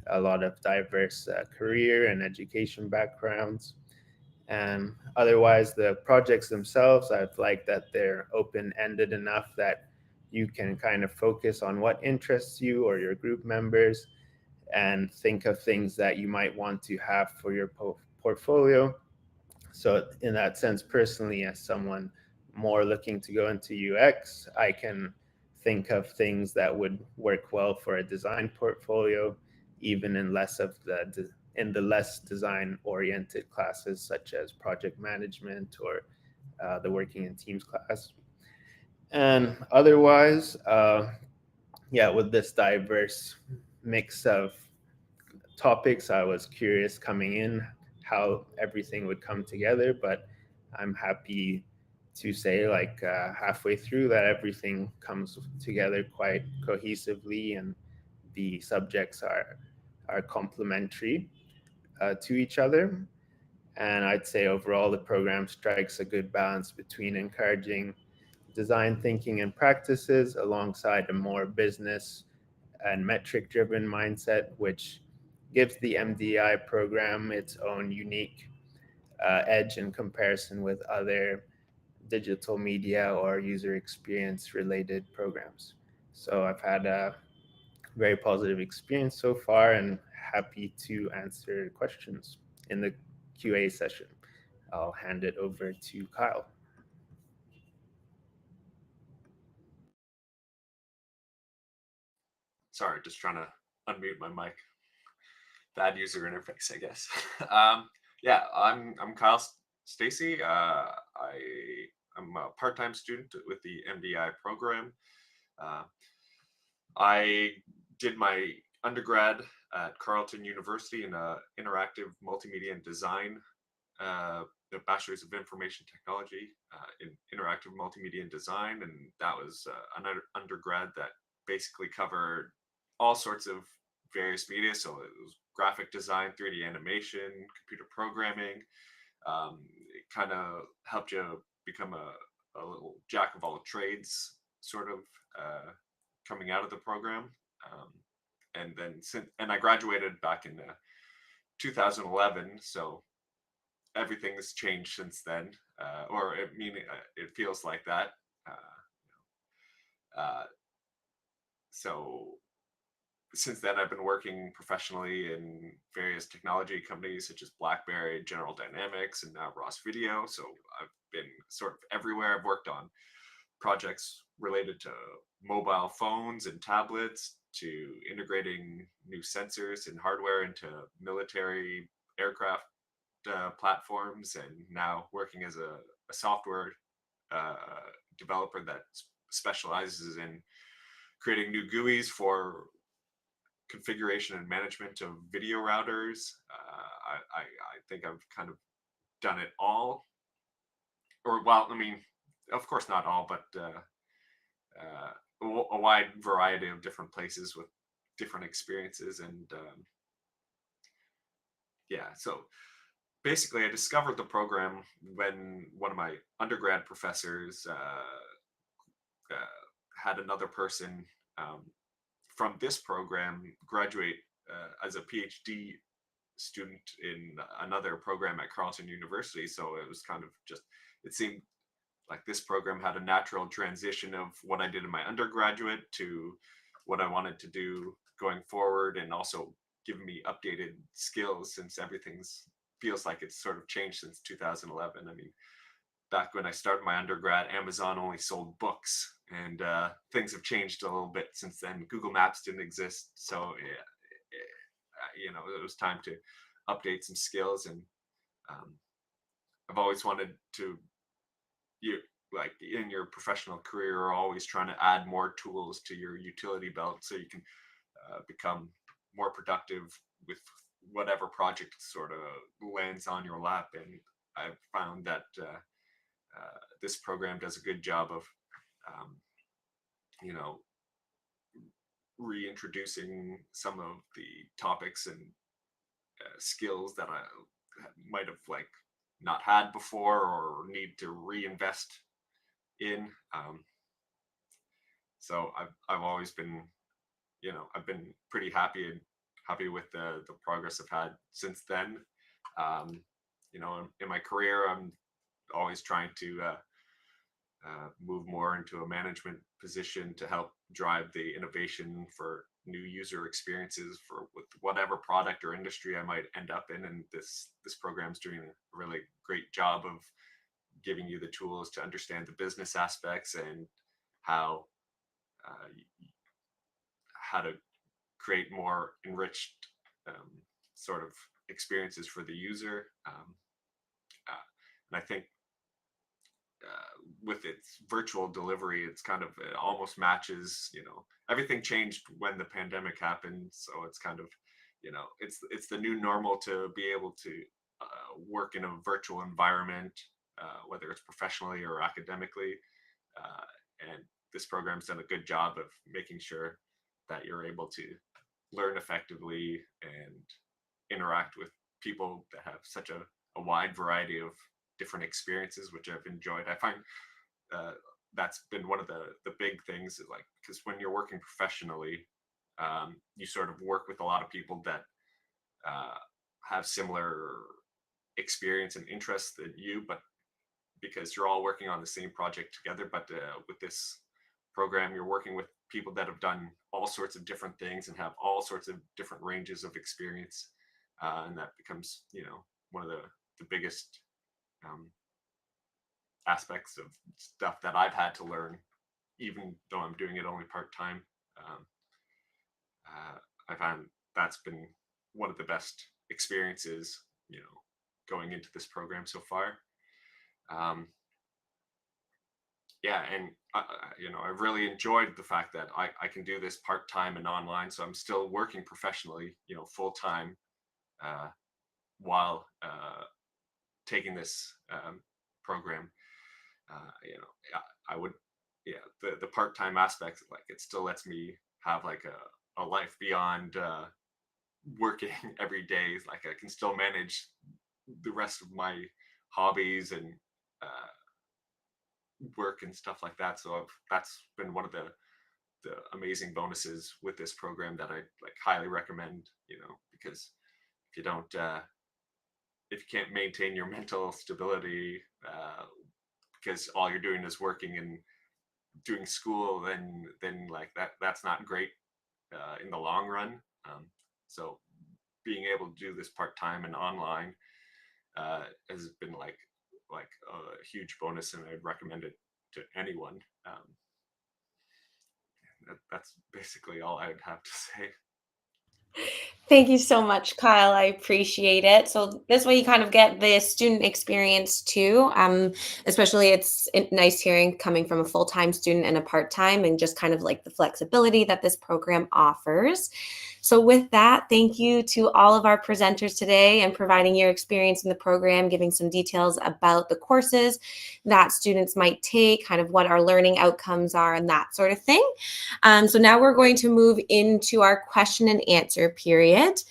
a lot of diverse career and education backgrounds. And otherwise, the projects themselves, I've liked that they're open-ended enough that you can kind of focus on what interests you or your group members and think of things that you might want to have for your portfolio. So in that sense, personally, as someone more looking to go into UX, I can think of things that would work well for a design portfolio, even in the less design oriented classes such as project management or the working in teams class. And otherwise, with this diverse mix of topics, I was curious coming in how everything would come together, but I'm happy to say halfway through that everything comes together quite cohesively and the subjects are complementary to each other. And I'd say overall the program strikes a good balance between encouraging design thinking and practices alongside a more business and metric driven mindset, which gives the MDEI program its own unique edge in comparison with other digital media or user experience related programs. So I've had a very positive experience so far and happy to answer questions in the QA session. I'll hand it over to Kyle. Sorry, just trying to unmute my mic. Bad user interface, I guess. I'm Kyle Stacy. I'm a part-time student with the MDEI program. I did my undergrad at Carleton University in interactive multimedia and design, the Bachelor's of Information Technology in interactive multimedia and design, and that was an undergrad that basically covered all sorts of various media. So it was graphic design, 3D animation, computer programming. It kind of helped you become a little jack of all trades, sort of coming out of the program. And I graduated back in 2011. So everything has changed since then, it feels like that. So since then, I've been working professionally in various technology companies such as BlackBerry, General Dynamics, and now Ross Video. So I've been sort of everywhere. I've worked on projects related to mobile phones and tablets, to integrating new sensors and hardware into military aircraft platforms, and now working as a software developer that specializes in creating new GUIs for configuration and management of video routers. I think I've kind of done it all, of course not all, but a wide variety of different places with different experiences. And so basically I discovered the program when one of my undergrad professors had another person from this program graduate as a PhD student in another program at Carleton University. So it was kind of it seemed like this program had a natural transition of what I did in my undergraduate to what I wanted to do going forward, and also giving me updated skills since everything's feels like it's sort of changed since 2011. I mean, back when I started my undergrad, Amazon only sold books, and things have changed a little bit since then. Google Maps didn't exist, so it was time to update some skills. And I've always wanted to, like in your professional career, are always trying to add more tools to your utility belt so you can become more productive with whatever project sort of lands on your lap. And I've found that this program does a good job of, reintroducing some of the topics and skills that I might have like not had before or need to reinvest in. So I've always been, I've been pretty happy with the progress I've had since then. In my career, I'm always trying to move more into a management position to help drive the innovation for new user experiences with whatever product or industry I might end up in. And this program's doing a really great job of giving you the tools to understand the business aspects and how to create more enriched sort of experiences for the user. And I think with its virtual delivery, it's kind of, it almost matches, everything changed when the pandemic happened. So it's kind of, it's the new normal to be able to work in a virtual environment, whether it's professionally or academically. And this program's done a good job of making sure that you're able to learn effectively and interact with people that have such a wide variety of different experiences, which I've enjoyed. I find that's been one of the big things, like, because when you're working professionally, you sort of work with a lot of people that have similar experience and interests than you, but because you're all working on the same project together. But with this program, you're working with people that have done all sorts of different things and have all sorts of different ranges of experience, and that becomes, one of the biggest aspects of stuff that I've had to learn, even though I'm doing it only part-time. I found that's been one of the best experiences, going into this program so far. And I've really enjoyed the fact that I can do this part-time and online, so I'm still working professionally, full-time, while taking this program. I would, the part-time aspect, like, it still lets me have like a life beyond working every day. Like, I can still manage the rest of my hobbies and work and stuff like that. So that's been one of the amazing bonuses with this program that I like highly recommend, because if you don't if you can't maintain your mental stability, because all you're doing is working and doing school, then like that's not great in the long run. So being able to do this part-time and online has been like a huge bonus, and I'd recommend it to anyone. That's basically all I'd have to say. Thank you so much, Kyle. I appreciate it. So this way you kind of get the student experience too. Especially it's nice hearing coming from a full-time student and a part-time, and just kind of like the flexibility that this program offers. So with that, thank you to all of our presenters today and providing your experience in the program, giving some details about the courses that students might take, kind of what our learning outcomes are and that sort of thing. So now we're going to move into our question and answer period.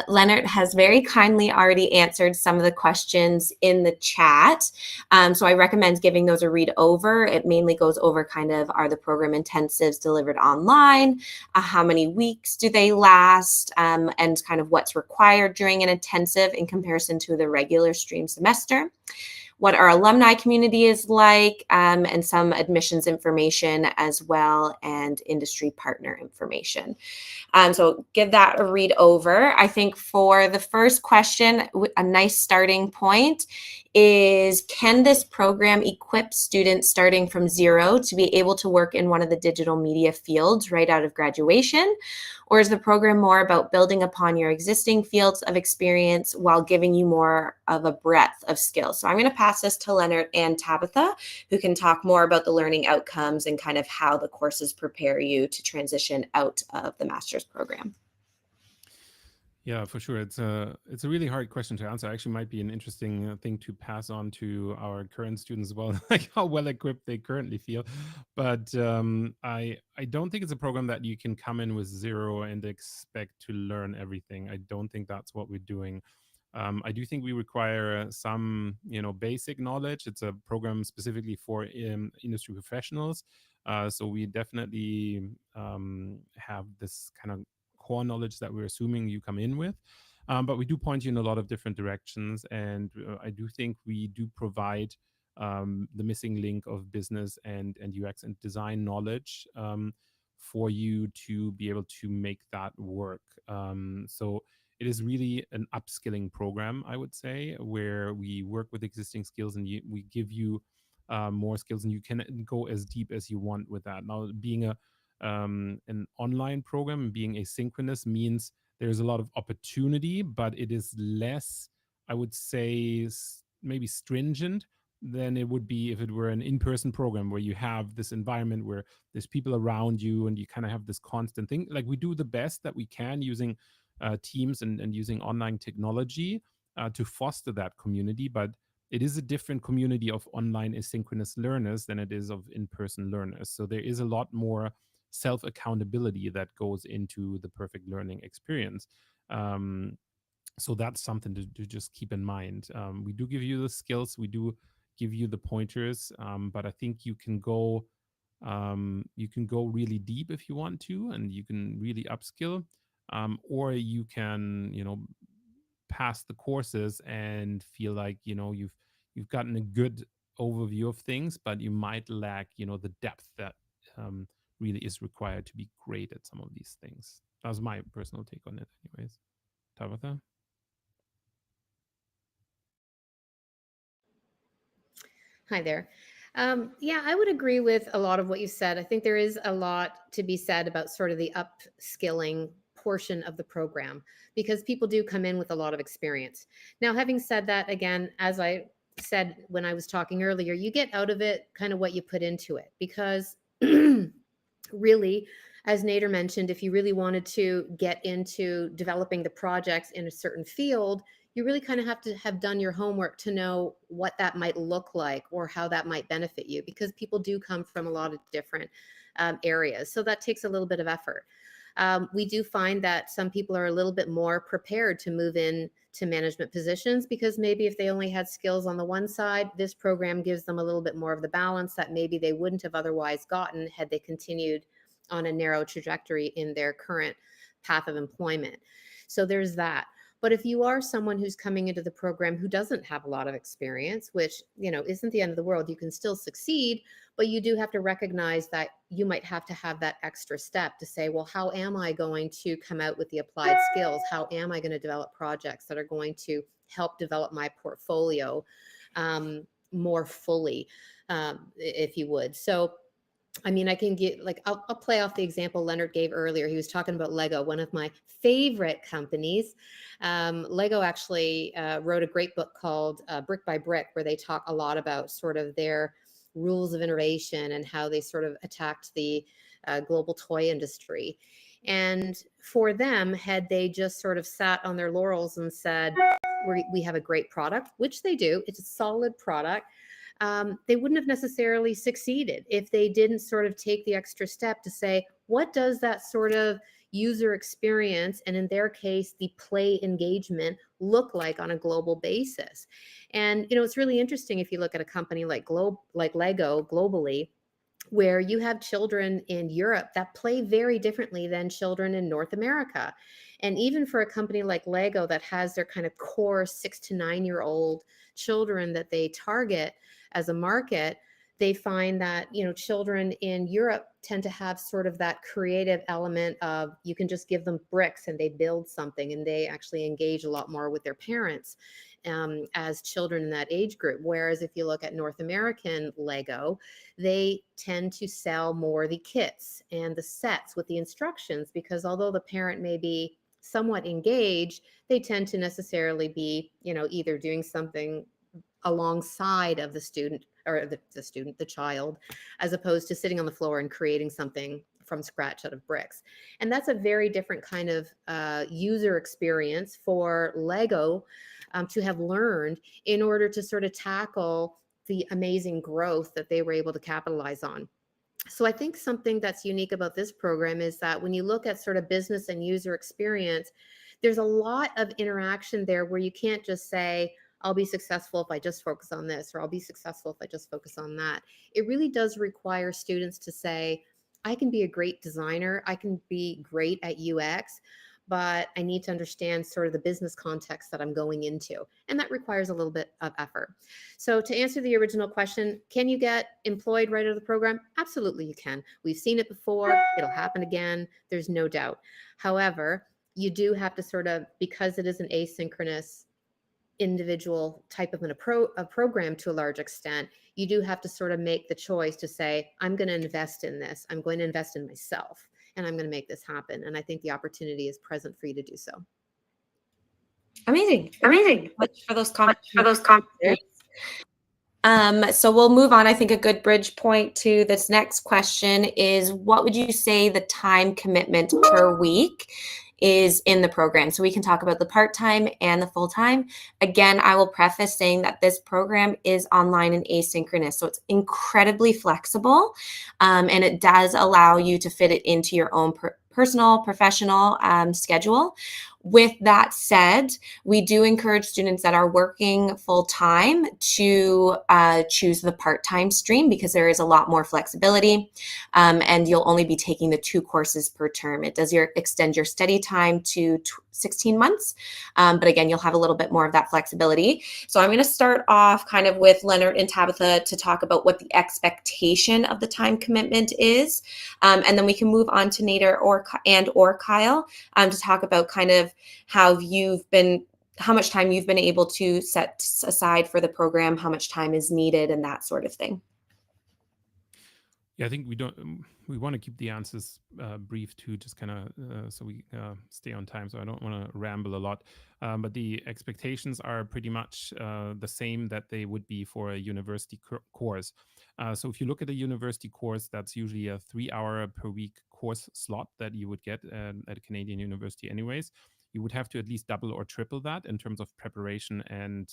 Leonard has very kindly already answered some of the questions in the chat. So I recommend giving those a read over. It mainly goes over kind of, are the program intensives delivered online? How many weeks do they last? And kind of what's required during an intensive in comparison to the regular stream semester. what our alumni community is like, and some admissions information as well, and industry partner information. So give that a read over. I think for the first question, a nice starting point is, can this program equip students starting from zero to be able to work in one of the digital media fields right out of graduation? Or is the program more about building upon your existing fields of experience while giving you more of a breadth of skills? So I'm going to pass this to Leonard and Tabitha, who can talk more about the learning outcomes and kind of how the courses prepare you to transition out of the master's program. Yeah, for sure. It's a really hard question to answer. Actually, might be an interesting thing to pass on to our current students as well, like how well equipped they currently feel. But I don't think it's a program that you can come in with zero and expect to learn everything. I don't think that's what we're doing. I do think we require some, basic knowledge. It's a program specifically for industry professionals. So we definitely have this kind of core knowledge that we're assuming you come in with. But we do point you in a lot of different directions. And I do think we do provide the missing link of business and UX and design knowledge for you to be able to make that work. So it is really an upskilling program, I would say, where we work with existing skills and we give you more skills, and you can go as deep as you want with that. Now, being an online program and being asynchronous means there's a lot of opportunity, but it is less, I would say, maybe stringent than it would be if it were an in-person program where you have this environment where there's people around you and you kind of have this constant thing. Like, we do the best that we can using teams and using online technology to foster that community, but it is a different community of online asynchronous learners than it is of in-person learners. So there is a lot more self-accountability that goes into the perfect learning experience. So that's something to just keep in mind. We do give you the skills, we do give you the pointers, but I think you can go really deep if you want to, and you can really upskill, or you can, pass the courses and feel like, you've gotten a good overview of things, but you might lack, the depth that really is required to be great at some of these things. That was my personal take on it anyways. Tabitha? Hi there. Yeah, I would agree with a lot of what you said. I think there is a lot to be said about sort of the upskilling portion of the program, because people do come in with a lot of experience. Now, having said that, again, as I said when I was talking earlier, you get out of it kind of what you put into it, because really, as Nader mentioned, if you really wanted to get into developing the projects in a certain field, you really kind of have to have done your homework to know what that might look like or how that might benefit you, because people do come from a lot of different areas. So that takes a little bit of effort. We do find that some people are a little bit more prepared to move in to management positions, because maybe if they only had skills on the one side, this program gives them a little bit more of the balance that maybe they wouldn't have otherwise gotten had they continued on a narrow trajectory in their current path of employment. So there's that. But if you are someone who's coming into the program who doesn't have a lot of experience, which, isn't the end of the world, you can still succeed, but you do have to recognize that you might have to have that extra step to say, well, how am I going to come out with the applied skills? How am I going to develop projects that are going to help develop my portfolio more fully, if you would? So, I mean, I can get I'll play off the example Leonard gave earlier. He was talking about Lego, one of my favorite companies. Lego actually wrote a great book called Brick by Brick, where they talk a lot about sort of their rules of innovation and how they sort of attacked the global toy industry. And for them, had they just sort of sat on their laurels and said, we have a great product, which they do, it's a solid product, they wouldn't have necessarily succeeded if they didn't sort of take the extra step to say, what does that sort of user experience, and in their case, the play engagement, look like on a global basis? And, it's really interesting if you look at a company like Lego globally. where you have children in Europe that play very differently than children in North America. And even for a company like Lego that has their kind of core 6 to 9-year-old children that they target as a market, they find that, children in Europe tend to have sort of that creative element of, you can just give them bricks and they build something, and they actually engage a lot more with their parents as children in that age group. Whereas if you look at North American Lego, they tend to sell more the kits and the sets with the instructions, because although the parent may be somewhat engaged, they tend to necessarily be, either doing something alongside of the student, or the child, as opposed to sitting on the floor and creating something from scratch out of bricks. And that's a very different kind of user experience for Lego to have learned in order to sort of tackle the amazing growth that they were able to capitalize on. So I think something that's unique about this program is that when you look at sort of business and user experience, there's a lot of interaction there where you can't just say, I'll be successful if I just focus on this, or I'll be successful if I just focus on that. It really does require students to say, I can be a great designer, I can be great at UX, but I need to understand sort of the business context that I'm going into. And that requires a little bit of effort. So to answer the original question, can you get employed right out of the program? Absolutely you can. We've seen it before. It'll happen again. There's no doubt. However, you do have to sort of, because it is an asynchronous individual type of a program to a large extent, you do have to sort of make the choice to say, I'm going to invest in this. I'm going to invest in myself, and I'm going to make this happen. And I think the opportunity is present for you to do so. Amazing. Much for those comments. So we'll move on. I think a good bridge point to this next question is, what would you say the time commitment per week is in the program? So we can talk about the part-time and the full-time. Again, I will preface saying that this program is online and asynchronous, so it's incredibly flexible, and it does allow you to fit it into your own personal, professional schedule. With that said, we do encourage students that are working full-time to choose the part-time stream, because there is a lot more flexibility, and you'll only be taking the 2 courses per term. It does extend your study time to 16 months, but again, you'll have a little bit more of that flexibility. So I'm going to start off kind of with Leonard and Tabitha to talk about what the expectation of the time commitment is, and then we can move on to Nader or Kyle to talk about kind of how much time you've been able to set aside for the program, how much time is needed, and that sort of thing. Yeah, I think we want to keep the answers brief too, just kind of so we stay on time. So I don't want to ramble a lot, but the expectations are pretty much the same that they would be for a university course. So if you look at a university course, that's usually a 3-hour per week course slot that you would get at a Canadian university anyways. You would have to at least double or triple that in terms of preparation and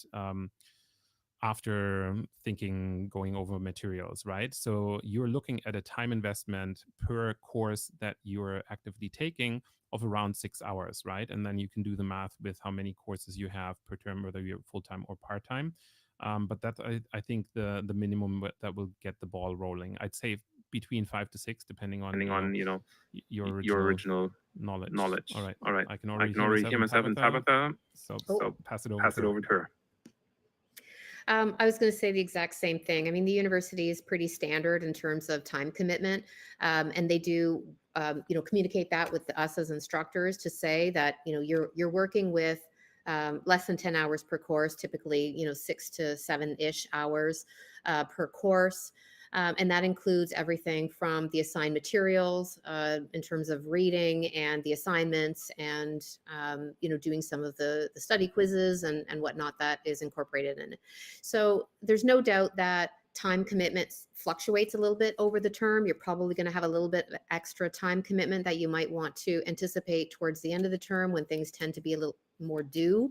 after going over materials, right? So you're looking at a time investment per course that you're actively taking of around 6 hours, right? And then you can do the math with how many courses you have per term, whether you're full-time or part-time. But that's, I think, the minimum that will get the ball rolling. I'd say between 5 to 6, depending on your original knowledge. All right. I can already hear myself and Tabitha. So pass it over to her. I was going to say the exact same thing. I mean, the university is pretty standard in terms of time commitment, and they do, communicate that with us as instructors to say that, you're working with less than 10 hours per course, typically, 6 to 7-ish hours per course. And that includes everything from the assigned materials in terms of reading and the assignments and, doing some of the study quizzes and whatnot that is incorporated in it. So there's no doubt that time commitment fluctuates a little bit over the term. You're probably going to have a little bit of extra time commitment that you might want to anticipate towards the end of the term when things tend to be a little more due.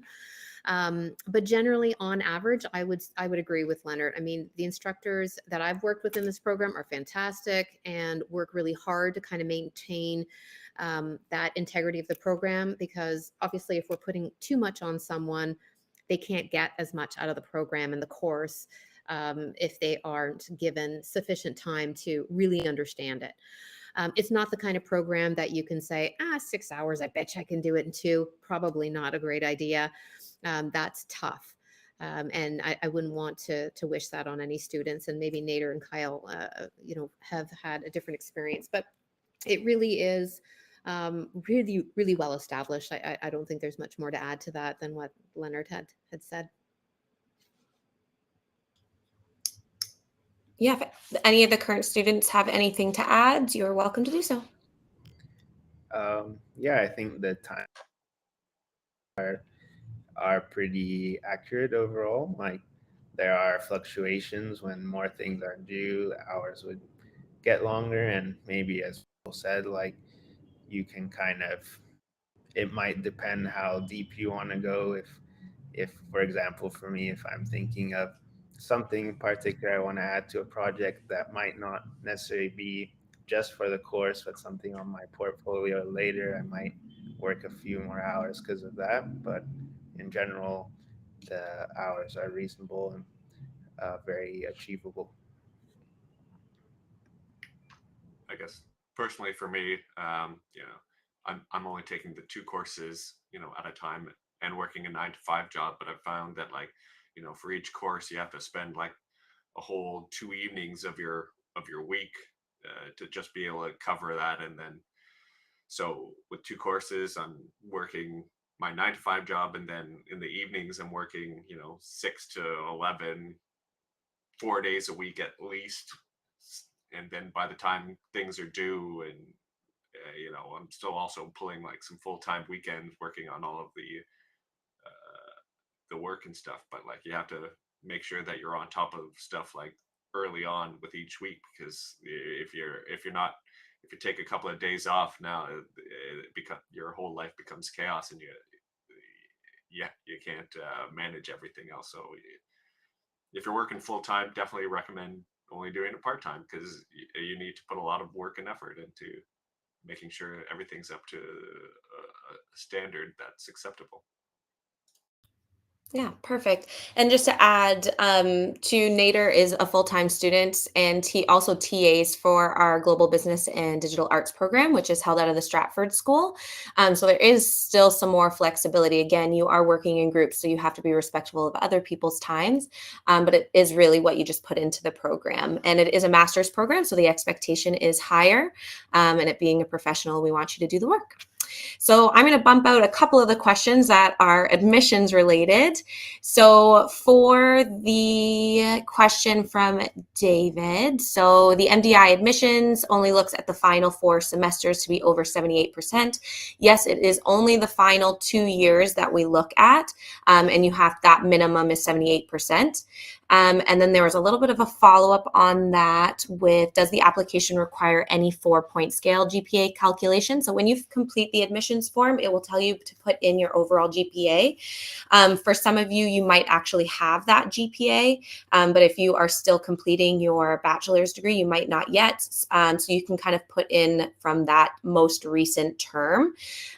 But generally, on average, I would agree with Leonard. I mean, the instructors that I've worked with in this program are fantastic and work really hard to kind of maintain that integrity of the program, because obviously if we're putting too much on someone, they can't get as much out of the program and the course if they aren't given sufficient time to really understand it. It's not the kind of program that you can say, 6 hours, I bet you I can do it in 2. Probably not a great idea. That's tough. And I wouldn't want to wish that on any students. And maybe Nader and Kyle, have had a different experience. But it really is really, really well established. I don't think there's much more to add to that than what Leonard had said. Yeah, if any of the current students have anything to add, you're welcome to do so. Yeah, I think the time are pretty accurate overall. Like, there are fluctuations when more things are due, the hours would get longer, and maybe, as Paul said, like, you can kind of, it might depend how deep you want to go. If for example, for me, if I'm thinking of something in particular I want to add to a project that might not necessarily be just for the course, but something on my portfolio later, I might work a few more hours because of that. But in general, the hours are reasonable and very achievable. I guess personally for me, I'm only taking the 2 courses, at a time, and working a 9 to 5 job. But I've found that, like, for each course, you have to spend like a whole 2 evenings of your week to just be able to cover that. And then, so with 2 courses, I'm working my 9 to 5 job, and then in the evenings, I'm working, 6 to 11, 4 days a week at least. And then by the time things are due, and I'm still also pulling like some full-time weekends working on all of the work and stuff. But like, you have to make sure that you're on top of stuff like early on with each week, because if you take a couple of days off now, your whole life becomes chaos, and you can't manage everything else. So if you're working full-time, definitely recommend only doing it part-time, because you need to put a lot of work and effort into making sure everything's up to a standard that's acceptable. Yeah, perfect. And just to add, to Nader is a full-time student, and he also TAs for our Global Business and Digital Arts program, which is held out of the Stratford School. So there is still some more flexibility. Again, you are working in groups, so you have to be respectful of other people's times. But it is really what you just put into the program. And it is a master's program, so the expectation is higher. And it being a professional, we want you to do the work. So I'm going to bump out a couple of the questions that are admissions related. So for the question from David, so the MDEI admissions only looks at the final 4 semesters to be over 78%. Yes, it is only the final 2 years that we look at, and you have that minimum is 78%. And then there was a little bit of a follow-up on that with, does the application require any 4-point scale GPA calculation? So when you complete the admissions form, it will tell you to put in your overall GPA. For some of you, you might actually have that GPA, but if you are still completing your bachelor's degree, you might not yet. So you can kind of put in from that most recent term.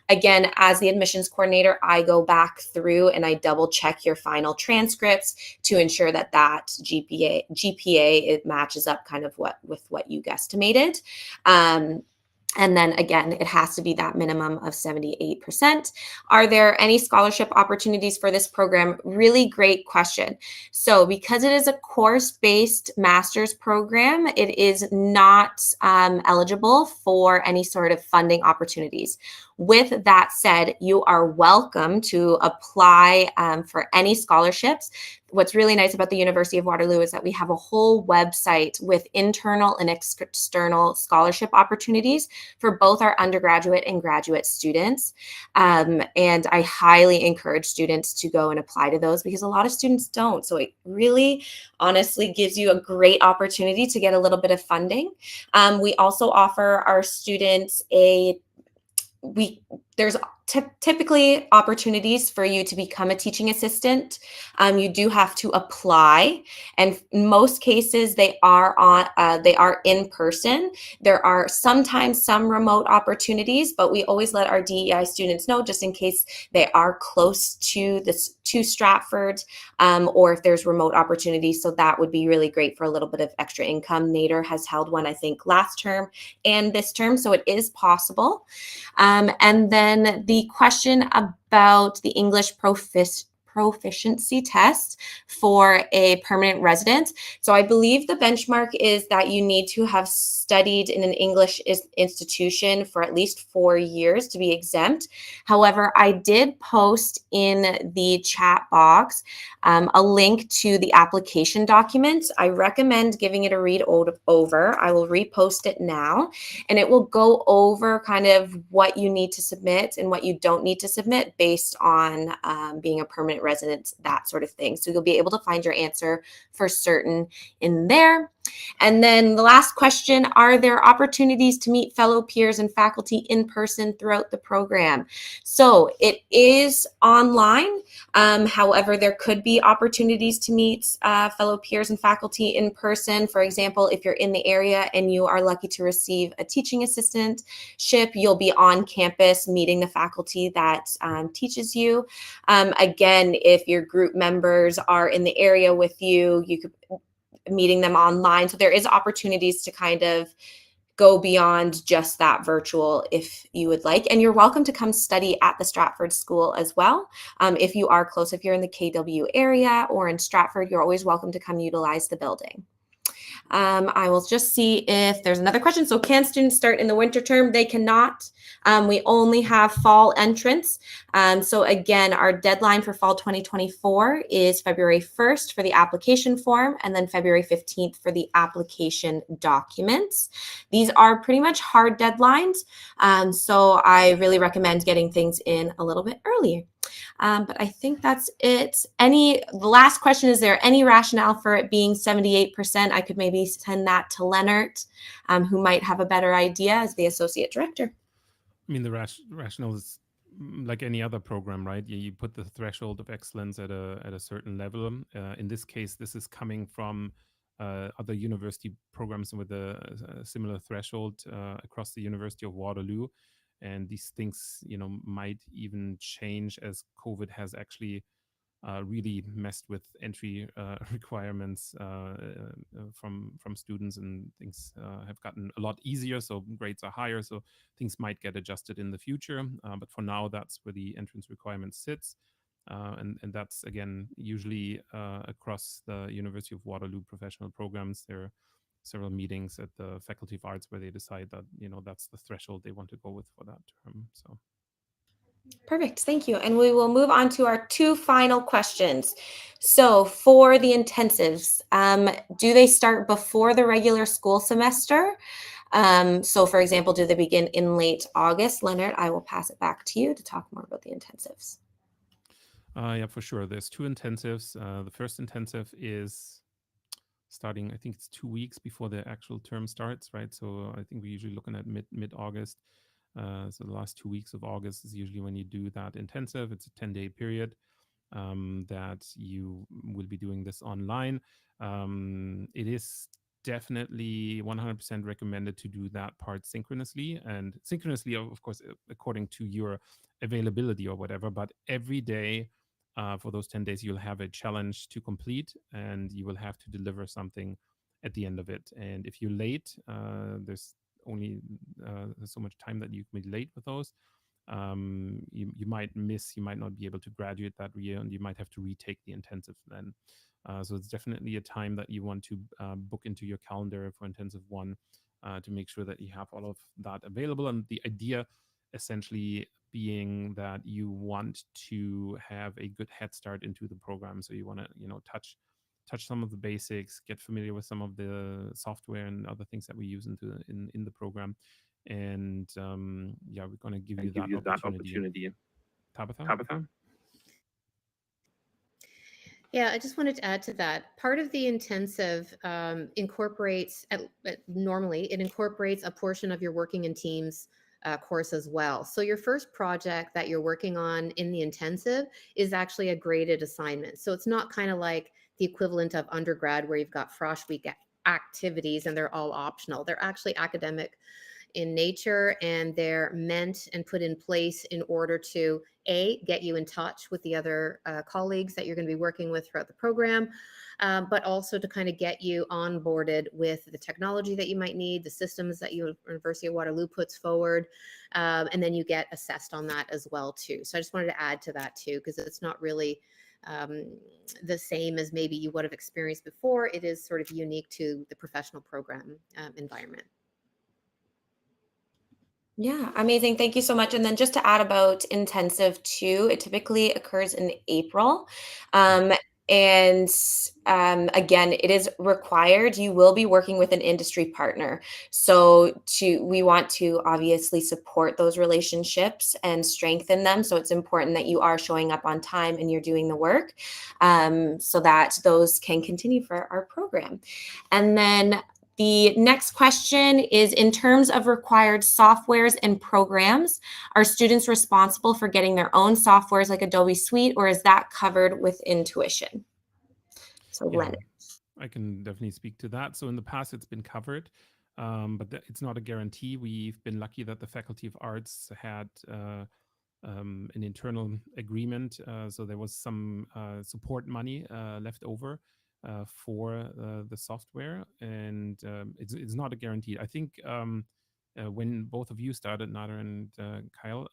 Again, as the admissions coordinator, I go back through and I double check your final transcripts to ensure that GPA it matches up kind of with what you guesstimated. And then again, it has to be that minimum of 78%. Are there any scholarship opportunities for this program? Really great question. So because it is a course-based master's program, it is not eligible for any sort of funding opportunities. With that said, you are welcome to apply for any scholarships. What's really nice about the University of Waterloo is that we have a whole website with internal and external scholarship opportunities for both our undergraduate and graduate students. And I highly encourage students to go and apply to those, because a lot of students don't. So it really honestly gives you a great opportunity to get a little bit of funding. We also offer our students there's typically opportunities for you to become a teaching assistant. You do have to apply, and in most cases they are in person. There are sometimes some remote opportunities, but we always let our DEI students know, just in case they are close to to Stratford, or if there's remote opportunities. So that would be really great for a little bit of extra income. Nader has held one, I think, last term and this term, so it is possible. And then the question about the English proficiency test for a permanent resident. So I believe the benchmark is that you need to have studied in an English institution for at least 4 years to be exempt. However, I did post in the chat box a link to the application documents. I recommend giving it a read over. I will repost it now, and it will go over kind of what you need to submit and what you don't need to submit based on being a permanent resident, that sort of thing. So you'll be able to find your answer for certain in there. And then the last question, are there opportunities to meet fellow peers and faculty in person throughout the program? So it is online. However, there could be opportunities to meet fellow peers and faculty in person. For example, if you're in the area and you are lucky to receive a teaching assistantship, you'll be on campus meeting the faculty that teaches you. Again, if your group members are in the area with you, you could meeting them online. So there is opportunities to kind of go beyond just that virtual if you would like. And you're welcome to come study at the Stratford School as well. If you are close, if you're in the KW area or in Stratford, you're always welcome to come utilize the building. I will just see if there's another question. So can students start in the winter term? They cannot. We only have fall entrance. So again, our deadline for fall 2024 is February 1st for the application form, and then February 15th for the application documents. These are pretty much hard deadlines. So I really recommend getting things in a little bit earlier. But I think that's it. The last question, is there any rationale for it being 78%? I could maybe send that to Leonard, who might have a better idea as the associate director. I mean, the rationale is like any other program, right? You put the threshold of excellence at a certain level. In this case, this is coming from other university programs with a similar threshold across the University of Waterloo. And these things, might even change as COVID has actually really messed with entry requirements from students, and things have gotten a lot easier. So grades are higher, so things might get adjusted in the future. But for now, that's where the entrance requirement sits. And that's, again, usually across the University of Waterloo professional programs. There are several meetings at the Faculty of Arts where they decide that, that's the threshold they want to go with for that term. So. Perfect. Thank you. And we will move on to our 2 final questions. So for the intensives, do they start before the regular school semester? So for example, do they begin in late August? Leonard, I will pass it back to you to talk more about the intensives. Yeah, for sure. There's 2 intensives. The first intensive is starting, I think it's 2 weeks before the actual term starts, right? So I think we're usually looking at mid-August. So the last 2 weeks of August is usually when you do that intensive. It's a 10-day period that you will be doing this online. It is definitely 100% recommended to do that part synchronously, and synchronously, of course, according to your availability or whatever. But every day for those 10 days, you'll have a challenge to complete, and you will have to deliver something at the end of it. And if you're late, there's only so much time that you can be late with those. You might not be able to graduate that year, and you might have to retake the intensive then. So it's definitely a time that you want to book into your calendar for intensive 1 to make sure that you have all of that available. And the idea essentially being that you want to have a good head start into the program. So you want to, touch some of the basics, get familiar with some of the software and other things that we use in the program. And yeah, we're going to give you that opportunity. Tabitha? Yeah, I just wanted to add to that. Part of the intensive incorporates, normally, it incorporates a portion of your working in teams course as well. So your first project that you're working on in the intensive is actually a graded assignment. So it's not kind of like the equivalent of undergrad where you've got Frosh Week activities and they're all optional. They're actually academic in nature, and they're meant and put in place in order to get you in touch with the other colleagues that you're going to be working with throughout the program, but also to kind of get you onboarded with the technology that you might need, the systems that University of Waterloo puts forward, and then you get assessed on that as well too. So I just wanted to add to that too, because it's not really the same as maybe you would have experienced before. It is sort of unique to the professional program environment. Yeah, amazing. Thank you so much. And then just to add about intensive 2, it typically occurs in April. And again, it is required. You will be working with an industry partner. So we want to obviously support those relationships and strengthen them. So it's important that you are showing up on time and you're doing the work, so that those can continue for our program. And then the next question is, in terms of required softwares and programs, are students responsible for getting their own softwares like Adobe Suite, or is that covered within tuition? So Yeah, Leonard. I can definitely speak to that. So in the past, it's been covered, but it's not a guarantee. We've been lucky that the Faculty of Arts had an internal agreement. So there was some support money left over for the software, and it's not a guarantee. I think when both of you started, Nader and Kyle,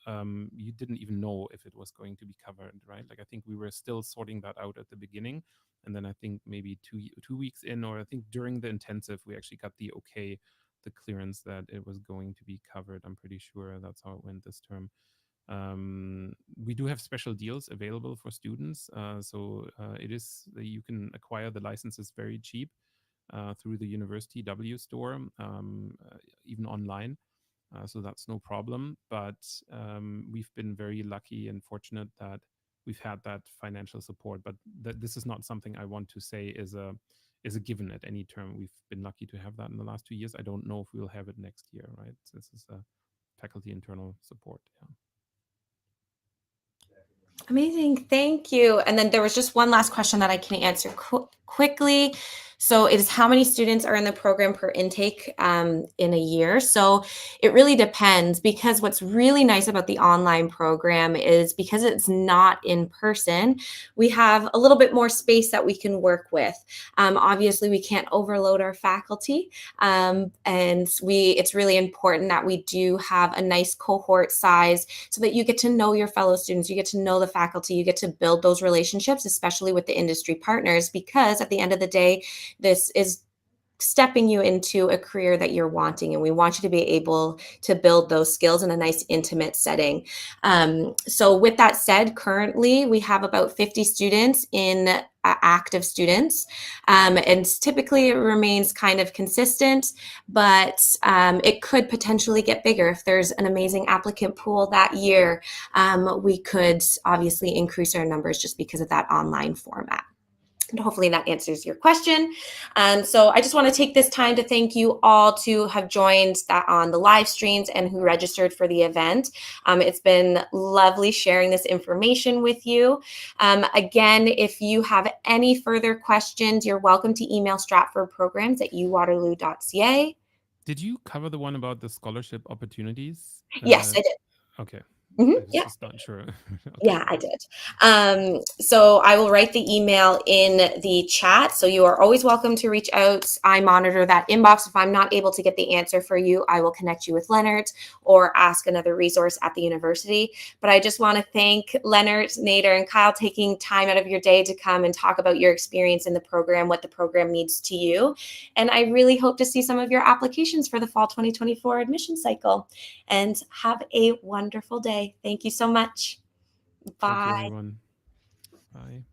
you didn't even know if it was going to be covered, right? Like, I think we were still sorting that out at the beginning. And then I think maybe two weeks in, or I think during the intensive, we actually got the okay, the clearance that it was going to be covered. I'm pretty sure that's how it went this term. We do have special deals available for students. So you can acquire the licenses very cheap through the University W store, even online. So that's no problem. But we've been very lucky and fortunate that we've had that financial support. But this is not something I want to say is a given at any term. We've been lucky to have that in the last 2 years. I don't know if we'll have it next year, right? This is a faculty internal support. Yeah. Amazing. Thank you. And then there was just one last question that I can answer quickly. So it is, how many students are in the program per intake in a year? So it really depends, because what's really nice about the online program is because it's not in person, we have a little bit more space that we can work with. Obviously, we can't overload our faculty. And it's really important that we do have a nice cohort size so that you get to know your fellow students, you get to know the faculty, you get to build those relationships, especially with the industry partners, because at the end of the day, this is stepping you into a career that you're wanting, and we want you to be able to build those skills in a nice intimate setting. So with that said, currently we have about 50 students in active students, and typically it remains kind of consistent, but it could potentially get bigger if there's an amazing applicant pool that year. We could obviously increase our numbers just because of that online format. And hopefully that answers your question. So I just want to take this time to thank you all to have joined that on the live streams and who registered for the event. It's been lovely sharing this information with you. Again, if you have any further questions, you're welcome to email stratfordprograms@uwaterloo.ca. Did you cover the one about the scholarship opportunities? Yes, I did. Okay. Mm-hmm. I Yeah. was not sure. Okay. Yeah, I did. So I will write the email in the chat. So you are always welcome to reach out. I monitor that inbox. If I'm not able to get the answer for you, I will connect you with Leonard or ask another resource at the university. But I just want to thank Leonard, Nader, and Kyle taking time out of your day to come and talk about your experience in the program, what the program means to you. And I really hope to see some of your applications for the fall 2024 admission cycle. And have a wonderful day. Thank you so much. Bye. Thank you, everyone. Bye.